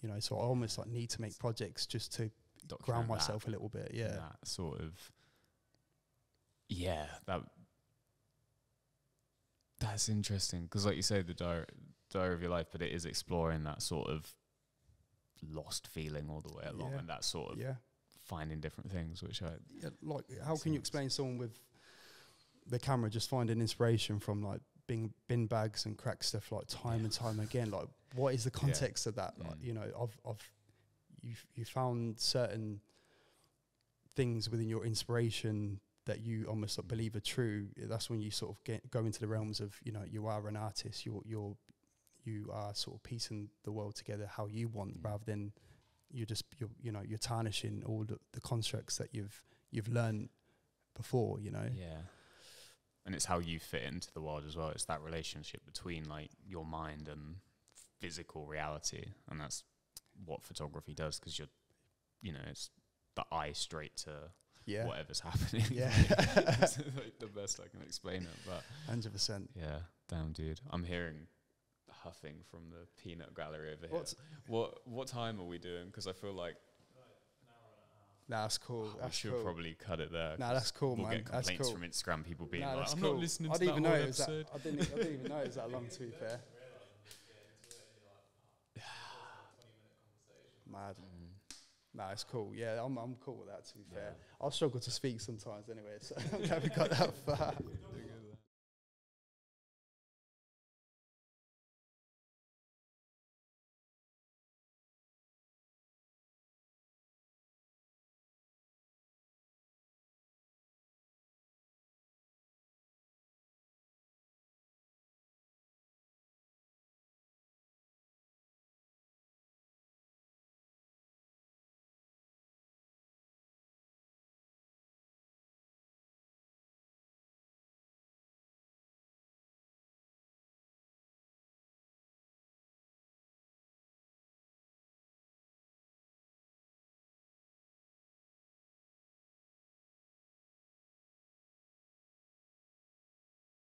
you know, so I almost like need to make projects just to ground myself a little bit. Yeah. That sort of, that's interesting. Because like you say, the diary of your life, but it is exploring that sort of lost feeling all the way along, and that sort of finding different things, which like, how can you explain someone with the camera just finding inspiration from like bin bags and crack stuff like time and time again? Like, what is the context of that? Like, you know, you found certain things within your inspiration that you almost like believe are true. That's when you sort of go into the realms of, you know, you are an artist. You are sort of piecing the world together how you want, rather than you're tarnishing all the constructs that you've learned before, you know. Yeah. And it's how you fit into the world as well. It's that relationship between like your mind and physical reality, and that's what photography does, because you know, it's the eye straight to whatever's happening. Yeah. It's like the best I can explain it, but 100%. Yeah, damn dude. I'm hearing huffing from the peanut gallery over here. What time are we doing? Because I feel like nah, that's cool. We should probably cut it there. Nah, that's cool, we'll man. Get complaints from Instagram, people being like, I'm cool. not listening to that whole episode. I didn't even know it was that long, to be fair. Mad. Nah, it's cool. Yeah, I'm cool with that, to be fair. I'll struggle to speak sometimes anyway, so I'm glad we got that far.